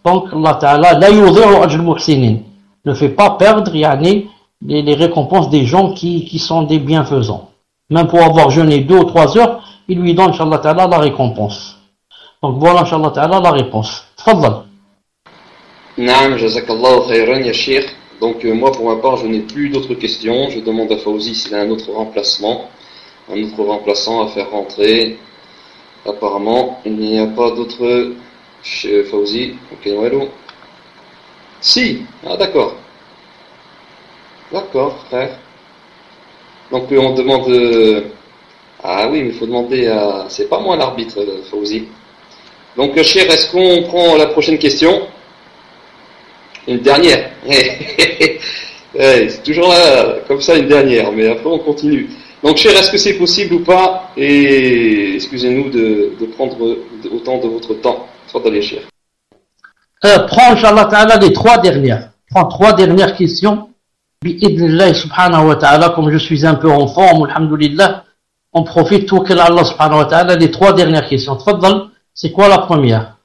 Donc Allah Ta'ala la yudhi'u ajr muhsinin, ne fait pas perdre les récompenses des gens qui sont des bienfaisants. Même pour avoir jeûné 2 ou 3 heures, il lui donne, Inch'Allah Ta'ala, la récompense. Donc voilà, Inch'Allah Ta'ala, la réponse. Tfaddal. Naam, jazakallahu khayran, ya Cheikh. Donc moi, pour ma part, je n'ai plus d'autres questions. Je demande à Fawzi s'il a un autre remplacement à faire rentrer. Apparemment, il n'y a pas d'autre... Fawzi, ok, hello. Si, ah d'accord. D'accord, frère. Donc on demande... Ah oui, mais il faut demander à... C'est pas moi l'arbitre, Fawzi. Donc cher, est-ce qu'on prend la prochaine question? Une dernière. C'est toujours là, comme ça, une dernière, mais après on continue. Donc cher, est-ce que c'est possible ou pas? Et excusez-nous de prendre autant de votre temps. Tfaddal, cher. Prends, Inch'Allah Ta'ala, les 3 dernières. Prends 3 dernières questions. Bi'idnillah subhanahu wa ta'ala, comme je suis un peu en forme, alhamdulillah, on profite tout qu'Allah Allah subhanahu wa ta'ala, les 3 dernières questions. Tfaddal, c'est quoi la première?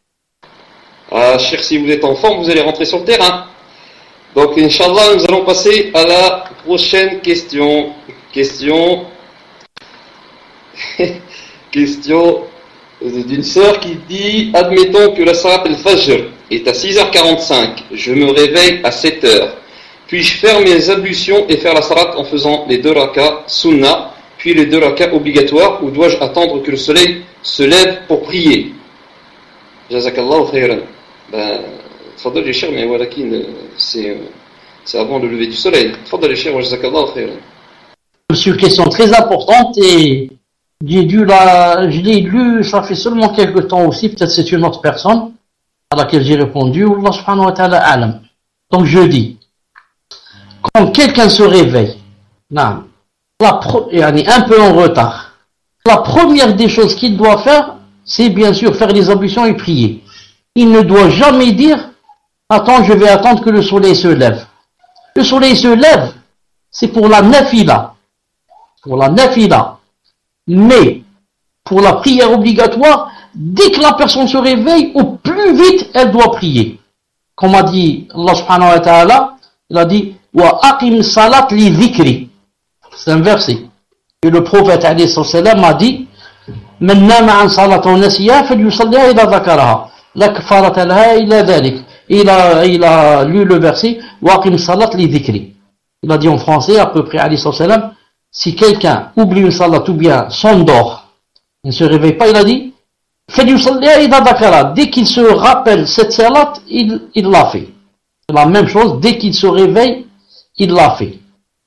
Cher, si vous êtes en forme, vous allez rentrer sur le terrain. Donc, Inch'Allah, nous allons passer à la prochaine question. Question d'une sœur qui dit, admettons que la salat al-Fajr est à 6h45, je me réveille à 7h. Puis-je faire mes ablutions et faire la salat en faisant les 2 rakas sunna, puis les 2 rakas obligatoires, ou dois-je attendre que le soleil se lève pour prier? Jazakallahu khayran. Tfadal les chers, mais voilà qui c'est avant le lever du soleil. Tfadal les chers, jazakallahu khayran. C'est une question très importante et je l'ai lu, ça fait seulement quelques temps aussi, peut-être c'est une autre personne à laquelle j'ai répondu, Allah subhanahu wa ta'ala alam. Donc je dis, quand quelqu'un se réveille, un peu en retard, la première des choses qu'il doit faire, c'est bien sûr faire les ablutions et prier. Il ne doit jamais dire, attends, je vais attendre que le soleil se lève. Le soleil se lève, c'est pour la nafila. Pour la nafila. Mais, pour la prière obligatoire, dès que la personne se réveille, au plus vite, elle doit prier. Comme a dit Allah subhanahu wa ta'ala, il a dit, wa aqim salat li dhikri. C'est un verset. Et le prophète alayhi salam a dit, man nama an salat wa nasiya, fal yusalliha ila dhakaraha. La kafarata laha ila dhalik. Il a lu le verset, wa aqim salat li dhikri. Il a dit en français, à peu près alayhi salam, si quelqu'un oublie une salat ou bien s'endort, il ne se réveille pas, il a dit, dès qu'il se rappelle cette salat, il l'a fait. C'est la même chose, dès qu'il se réveille, il l'a fait.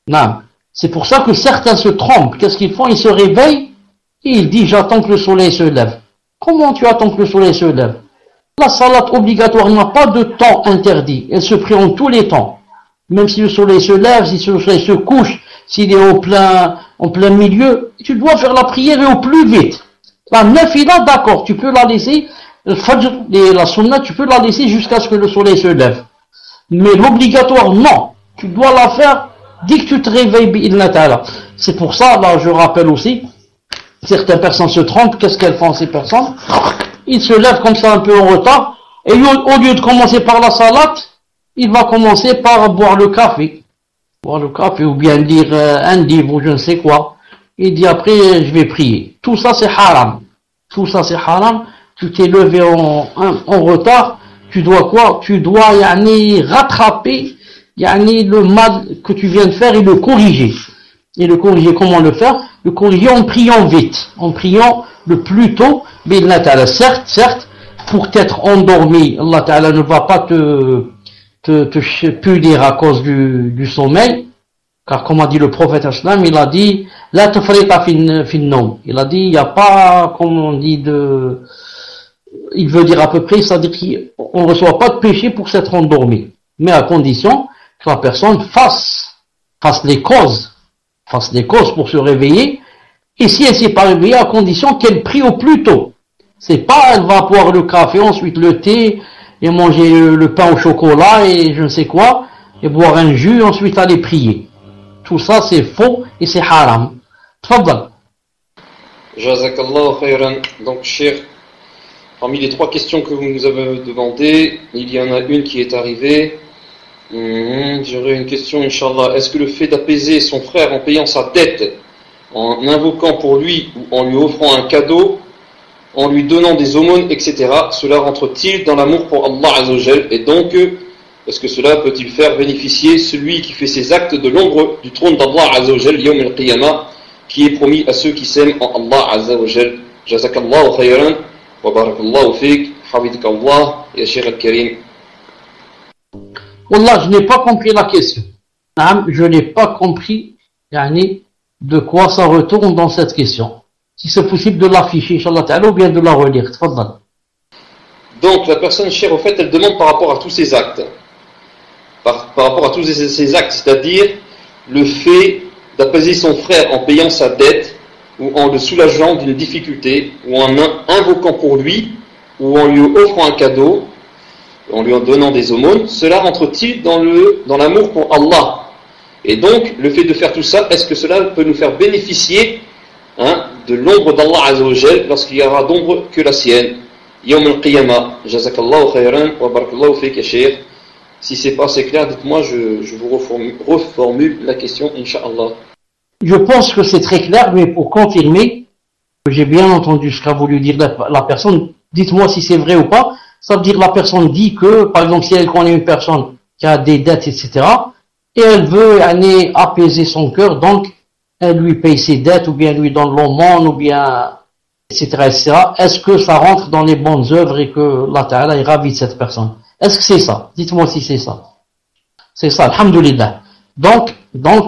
Non. C'est pour ça que certains se trompent. Qu'est-ce qu'ils font? Ils se réveillent et ils disent, j'attends que le soleil se lève. Comment tu attends que le soleil se lève? La salat obligatoire n'a pas de temps interdit. Elle se prie en tous les temps. Même si le soleil se lève, si le soleil se couche, s'il est en plein milieu, tu dois faire la prière et au plus vite. La nafila, d'accord, tu peux la laisser, le fajr et la sunna, tu peux la laisser jusqu'à ce que le soleil se lève. Mais l'obligatoire, non. Tu dois la faire dès que tu te réveilles, bi'idna ta'ala. C'est pour ça, là, je rappelle aussi, certaines personnes se trompent. Qu'est-ce qu'elles font, ces personnes? Ils se lèvent comme ça un peu en retard, et au lieu de commencer par la salat, il va commencer par boire le café. Boire le café ou bien lire un livre ou je ne sais quoi. Il dit après, je vais prier. Tout ça, c'est haram. Tout ça, c'est haram. Tu t'es levé en retard. Tu dois quoi? Tu dois rattraper le mal que tu viens de faire et le corriger. Et le corriger, comment le faire? Le corriger en priant vite. En priant le plus tôt. Mais Allah Ta'ala, certes, pour t'être endormi, Allah Ta'ala ne va pas te punir à cause du sommeil, car comme a dit le prophète islam, il a dit la tafriqa fin nom. Il a dit il n'y a pas, comme on dit, il veut dire à peu près, c'est-à-dire qu'on ne reçoit pas de péché pour s'être endormi, mais à condition que la personne fasse les causes pour se réveiller, et si elle s'est pas réveillée, à condition qu'elle prie au plus tôt. C'est pas elle va boire le café, ensuite le thé, et manger le pain au chocolat et je ne sais quoi, et boire un jus, et ensuite aller prier. Tout ça c'est faux et c'est haram. Tfadal. Jazakallahu khayran. Donc, cher, parmi les 3 questions que vous nous avez demandées, il y en a une qui est arrivée. J'aurais une question, Inch'Allah. Est-ce que le fait d'apaiser son frère en payant sa dette, en invoquant pour lui ou en lui offrant un cadeau, en lui donnant des aumônes, etc., cela rentre-t-il dans l'amour pour Allah Azzawajal? Et donc, est-ce que cela peut-il faire bénéficier celui qui fait ses actes de l'ombre du trône d'Allah Azzawajal, Yawm al-Qiyamah, qui est promis à ceux qui s'aiment en Allah Azzawajal? Jazakallahu khayran, wa barakallahu fik, hafidhaka Allah, ya Cheikh al-Karim. Wallah, je n'ai pas compris la question. Je n'ai pas compris, de quoi ça retourne dans cette question. Si c'est possible de l'afficher, Inch'Allah Ta'ala, ou bien de la relire. Tfadal. Donc, la personne chère, au fait, elle demande par rapport à tous ses actes. Par rapport à tous ses actes, c'est-à-dire le fait d'apaiser son frère en payant sa dette, ou en le soulageant d'une difficulté, ou en invoquant pour lui, ou en lui offrant un cadeau, en lui en donnant des aumônes, cela rentre-t-il dans l'amour pour Allah? Et donc, le fait de faire tout ça, est-ce que cela peut nous faire bénéficier de l'ombre d'Allah Azzawajal lorsqu'il y aura d'ombre que la sienne? Yawm al-Qiyamah. Jazakallahu khayran wa barakallahu fik ya Cheikh. Si c'est pas assez clair, dites-moi, je vous reformule la question, Inch'Allah. Je pense que c'est très clair, mais pour confirmer que j'ai bien entendu ce qu'a voulu dire la personne, dites-moi si c'est vrai ou pas. Ça veut dire que la personne dit que, par exemple, si elle connaît une personne qui a des dettes, etc., et elle veut apaiser son cœur, donc elle lui paye ses dettes, ou bien elle lui donne l'aumône, ou bien, etc., etc. Est-ce que ça rentre dans les bonnes œuvres et que Allah Ta'ala est ravi de cette personne? Est-ce que c'est ça? Dites-moi si c'est ça. C'est ça, alhamdulillah. Donc,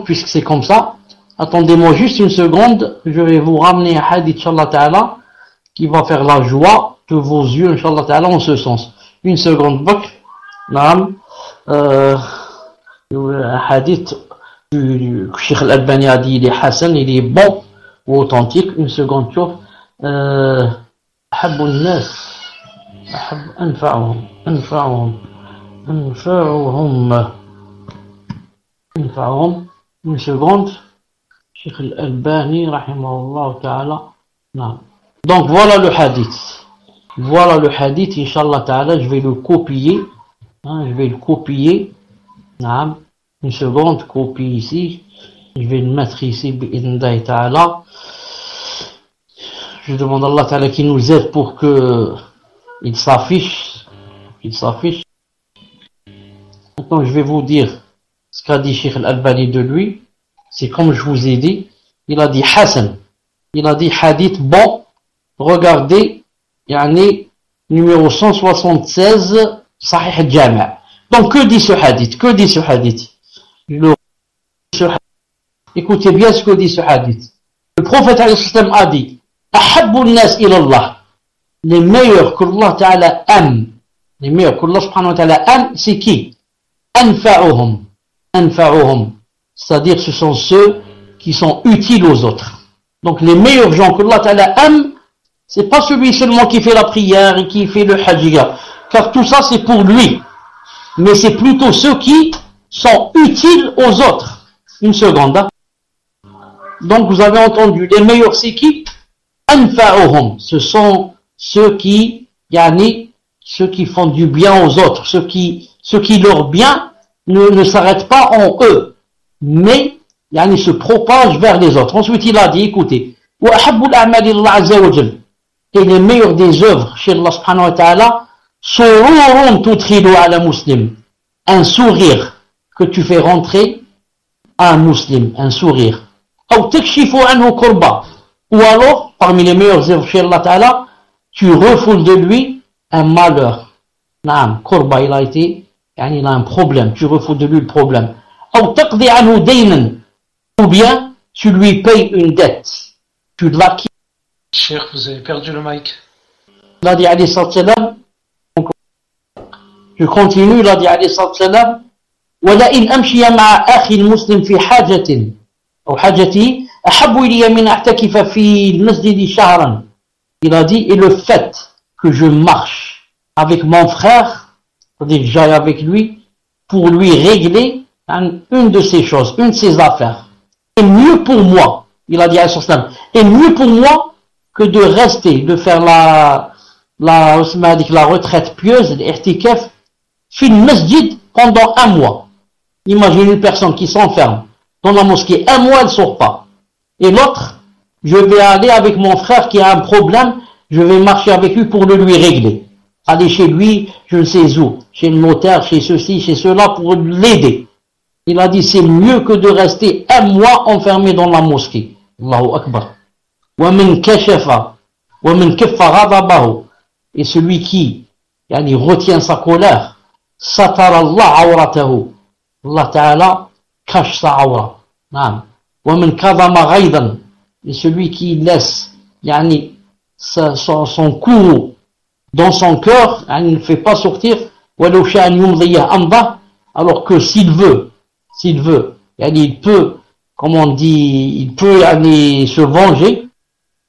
puisque c'est comme ça, attendez-moi juste une seconde, je vais vous ramener un hadith, Inch'Allah Ta'ala, qui va faire la joie de vos yeux, Inch'Allah Ta'ala, en ce sens. Une seconde, Bakr. Naam. Un hadith du Cheikh Al-Albani a dit, il est Hassan, il est bon ou authentique. Une seconde, chauffe. أحب الناس أنفعهم une seconde. Cheikh Al-Albani rahimahullah ta'ala. Non. Donc voilà le hadith. Voilà le hadith, Inch'Allah ta'ala, je vais le copier. Non. Une seconde, copie ici. Je vais le mettre ici, bi'idhnillahi ta'ala. Je demande à Allah ta'ala qui nous aide pour que il s'affiche. Maintenant, je vais vous dire ce qu'a dit Cheikh Al-Albani de lui. C'est comme je vous ai dit. Il a dit Hassan. Il a dit hadith bon. Regardez, numéro 176, Sahih al-Jami'. Donc, que dit ce hadith? Écoutez bien ce que dit ce hadith. Le prophète a dit أحب الناس إلى الله. Les meilleurs que Allah Ta'ala aime, les meilleurs que Allah Subhanahu wa Ta'ala aime, c'est qui? أنفعهم. C'est-à-dire ce sont ceux qui sont utiles aux autres. Donc les meilleurs gens que Allah Ta'ala aime, c'est pas celui seulement qui fait la prière et qui fait le hajjiyah, car tout ça c'est pour lui. Mais c'est plutôt ceux qui sont utiles aux autres. Une seconde. Hein? Donc vous avez entendu, les meilleurs c'est qui? Anfa'uhum, ce sont ceux qui font du bien aux autres, ceux qui leur bien ne s'arrêtent pas en eux, mais se propagent vers les autres. Ensuite il a dit, écoutez, et les meilleurs des œuvres chez Allah subhanahu wa ta'ala, sururun tudkhilu ala muslim, un sourire que tu fais rentrer à un musulman, un sourire. Ou takshifu anhu kurba, ou alors, parmi les meilleures œuvres chez Allah Ta'ala, tu refoules de lui un malheur. Naam, kurba, il a un problème, tu refoules de lui le problème. Ou taqdi anhu daynan, ou bien tu lui payes une dette. Tu l'acquittes. Cheikh, vous avez perdu le mic. Il a dit alayhi salam, je continue, il a dit alayhi salam, وَلَئِنْ أَمْشِيَ مَعَ أَخِي الْمُسْلِمِ فِي حَاجَةٍ أو حاجتي أحب إلي من أعتكف في المسجد شهرا. Il a dit, et le fait que je marche avec mon frère, c'est-à-dire que j'aille avec lui, pour lui régler une de ces choses, une de ses affaires, est mieux pour moi, il a dit à son islam, est mieux pour moi que de rester, de faire la retraite pieuse, l'ihtikaf, fi le masjid pendant un mois. Imagine une personne qui s'enferme dans la mosquée, un mois elle ne sort pas. Et l'autre, je vais aller avec mon frère qui a un problème, je vais marcher avec lui pour le lui régler. Aller chez lui, je ne sais où, chez le notaire, chez ceci, chez cela, pour l'aider. Il a dit, c'est mieux que de rester un mois enfermé dans la mosquée. Allahu Akbar. وَمِنْ كَشَفَ وَمِنْ كَفَّ غَضَبَهُ. Et celui qui retient sa colère, سَتَرَ اللَّهُ عَوْرَتَهُ. Allah Ta'ala cache sa aura. وَمِنْ كَظَمَ غَيْظًا. Et celui qui laisse son courroux dans son cœur, il ne fait pas sortir, وَلَوْ شَاءَ أَنْ يُمْضِيَ أَمْضَهُ. Alors que s'il veut, il peut, comme on dit, il peut se venger,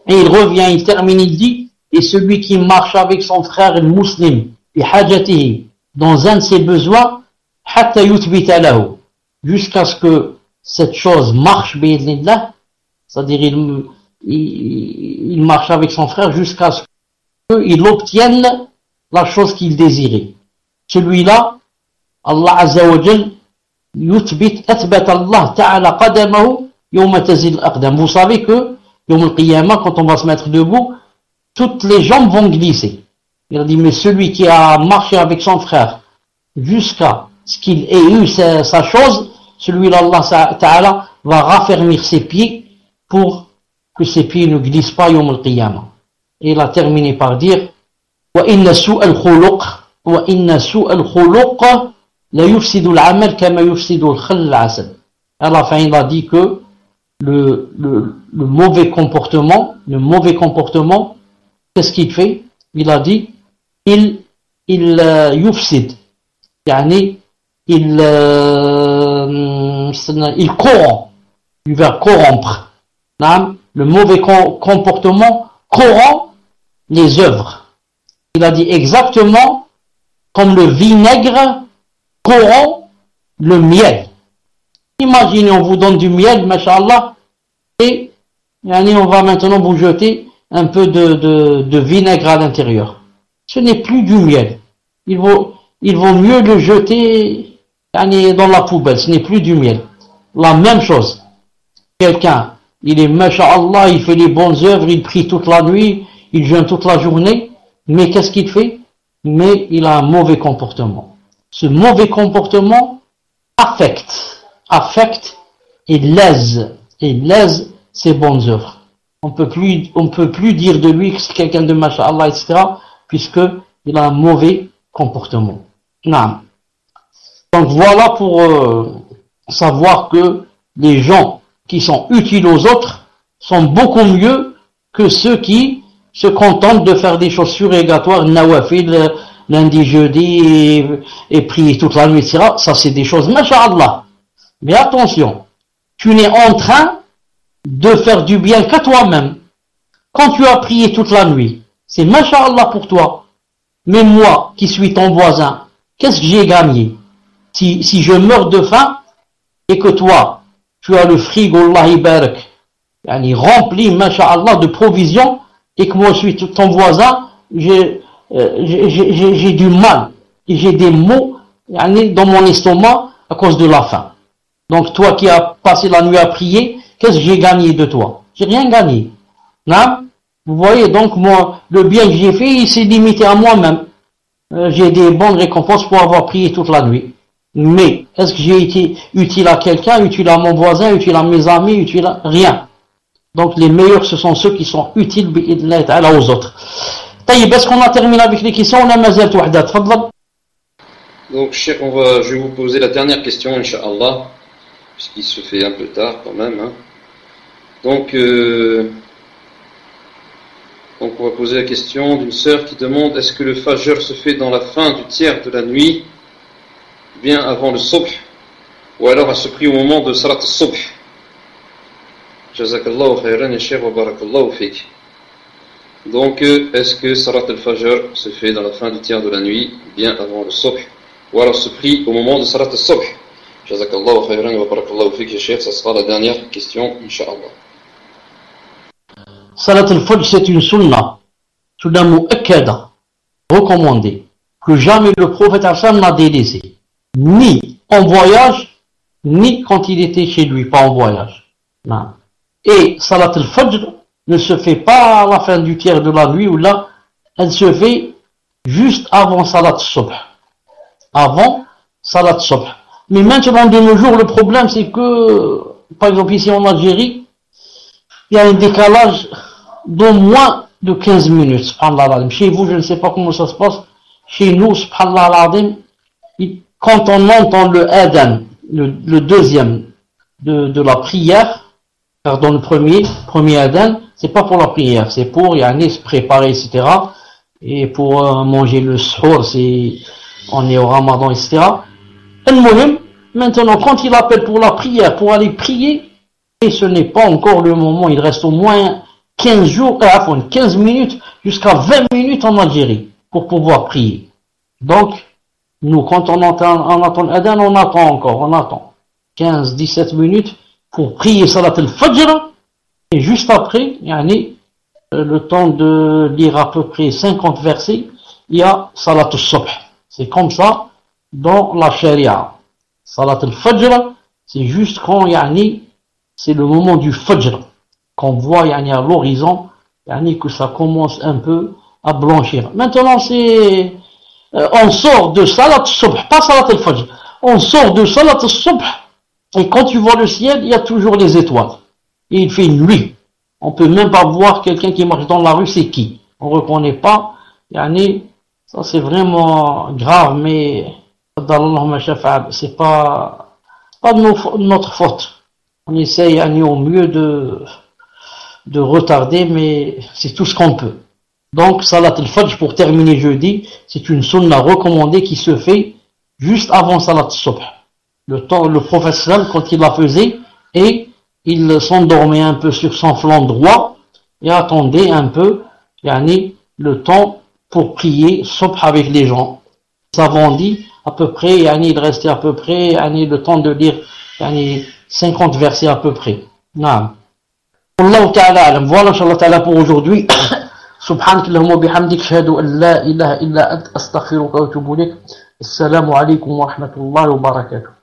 et il revient, il termine, il dit, et celui qui marche avec son frère le musulman, dans un de ses besoins, jusqu'à ce que cette chose marche, c'est-à-dire il marche avec son frère jusqu'à ce qu'il obtienne la chose qu'il désirait. Celui-là, Allah Azza wa Jal أثبت الله تعالى قدمه يوم تزل الأقدام. Vous savez que يوم القيامة, quand on va se mettre debout, toutes les jambes vont glisser. Il a dit, mais celui qui a marché avec son frère jusqu'à ce qu'il ait eu sa chose, celui-là, Allah Ta'ala, va raffermir ses pieds pour que ses pieds ne glissent pas yawm al-qiyamah. Et il a terminé par dire, وَإِنَّ سُوءَ الْخُلُقَ لَا يُفْسِدُ الْعَمَلْ كَمَا يُفْسِدُ الْخَلَّ الْعَسَلِ. À la fin, il a dit que le mauvais comportement, qu'est-ce qu'il fait? Il a dit, il yufsid, yani il corrompt, il va corrompre. Le mauvais comportement corrompt les œuvres. Il a dit exactement comme le vinaigre corrompt le miel. Imaginez, on vous donne du miel, mashallah, et on va maintenant vous jeter un peu de vinaigre à l'intérieur. Ce n'est plus du miel. Il vaut mieux le jeter dans la poubelle. Ce n'est plus du miel. La même chose. Quelqu'un, il est mashallah, il fait les bonnes œuvres, il prie toute la nuit, il jeûne toute la journée, mais qu'est-ce qu'il fait? Mais il a un mauvais comportement. Ce mauvais comportement affecte et lèse ses bonnes œuvres. On peut plus dire de lui que c'est quelqu'un de mashallah, etc., puisque il a un mauvais comportement. Non. Donc voilà pour savoir que les gens qui sont utiles aux autres sont beaucoup mieux que ceux qui se contentent de faire des choses surrogatoires, nawafil, lundi, jeudi, et prier toute la nuit, etc. Ça c'est des choses mashallah. Mais attention, tu n'es en train de faire du bien qu'à toi-même. Quand tu as prié toute la nuit, c'est mashallah pour toi. Mais moi, qui suis ton voisin, qu'est-ce que j'ai gagné? Si je meurs de faim, et que toi, tu as le frigo, Allah barak, rempli, mashallah, de provisions, et que moi je suis ton voisin, j'ai du mal, et j'ai des maux dans mon estomac à cause de la faim. Donc toi qui as passé la nuit à prier, qu'est-ce que j'ai gagné de toi? J'ai rien gagné. Non? Vous voyez, donc moi, le bien que j'ai fait, il s'est limité à moi-même. J'ai des bonnes récompenses pour avoir prié toute la nuit. Mais, est-ce que j'ai été utile à quelqu'un, utile à mon voisin, utile à mes amis, utile à rien? Donc les meilleurs, ce sont ceux qui sont utiles aux autres. Taïb, est-ce qu'on a terminé avec les questions? On a mazal wahda, tfadlal. Donc, Cheikh, je vais vous poser la dernière question, Inch'Allah, puisqu'il se fait un peu tard quand même. Hein. Donc, on va poser la question d'une sœur qui demande, est-ce que le fajr se fait dans la fin du tiers de la nuit, bien avant le subh, ou alors à ce prix au moment de salat al-subh? Jazakallahu khayran ya Cheikh wa barakallahu fik. Donc, est-ce que salat al-fajr se fait dans la fin du tiers de la nuit, bien avant le subh, ou alors à ce prix au moment de salat al-subh? Jazakallahu khayran wa barakallahu fik ya Cheikh, ça sera la dernière question, Inch'Allah. Salat al-Fajr, c'est une sunna mu'akkada, recommandée, que jamais le prophète Hassan n'a délaissé, ni en voyage, ni quand il était chez lui, pas en voyage. Non. Et Salat al-Fajr ne se fait pas à la fin du tiers de la nuit, ou là, elle se fait juste avant Salat al-Subh. Avant Salat al-Subh. Mais maintenant, de nos jours, le problème, c'est que, par exemple, ici en Algérie, il y a un décalage d'au moins de 15 minutes, subhanallah al-azim. Chez vous, je ne sais pas comment ça se passe. Chez nous, subhanallah al-azim, quand on entend le adhan, le deuxième de la prière, car dans le premier adhan, c'est pas pour la prière, c'est pour se préparer, etc. Et pour manger le suhour, on est au ramadan, etc. Maintenant, quand il appelle pour la prière, pour aller prier, et ce n'est pas encore le moment, il reste au moins 15 minutes jusqu'à 20 minutes en Algérie pour pouvoir prier. Donc, nous, quand on entend l'adhan, on attend 15-17 minutes pour prier Salat al-Fajr, et juste après, le temps de lire à peu près 50 versets, il y a Salat al-Subh. C'est comme ça, dans la charia. Salat al-Fajr, c'est juste quand c'est le moment du Fajr, qu'on voit à l'horizon que ça commence un peu à blanchir. Maintenant, on sort de Salat al-Subh, pas Salat al-Fajr, on sort de Salat al-Subh, et quand tu vois le ciel, il y a toujours les étoiles. Et il fait nuit. On peut même pas voir quelqu'un qui marche dans la rue, c'est qui. On reconnaît pas. Ça c'est vraiment grave, mais c'est pas de notre faute. On essaye au mieux de retarder, mais c'est tout ce qu'on peut. Donc, Salat al-Fajr, pour terminer jeudi, c'est une sunna recommandée qui se fait juste avant Salat al-Subh. Le prophète sallam, quand il la faisait, et il s'endormait un peu sur son flanc droit, et attendait un peu, le temps pour prier Subh avec les gens. Les savants dit, à peu près, il restait à peu près, le temps de lire, 50 versets à peu près. Naam. Allah ta'ala alam. Voilà, inshallah ta'ala, pour aujourd'hui. سبحانك اللهم وبحمدك أشهد أن لا إله إلا أنت أستغفرك وأتوب إليك. السلام عليكم ورحمة الله وبركاته.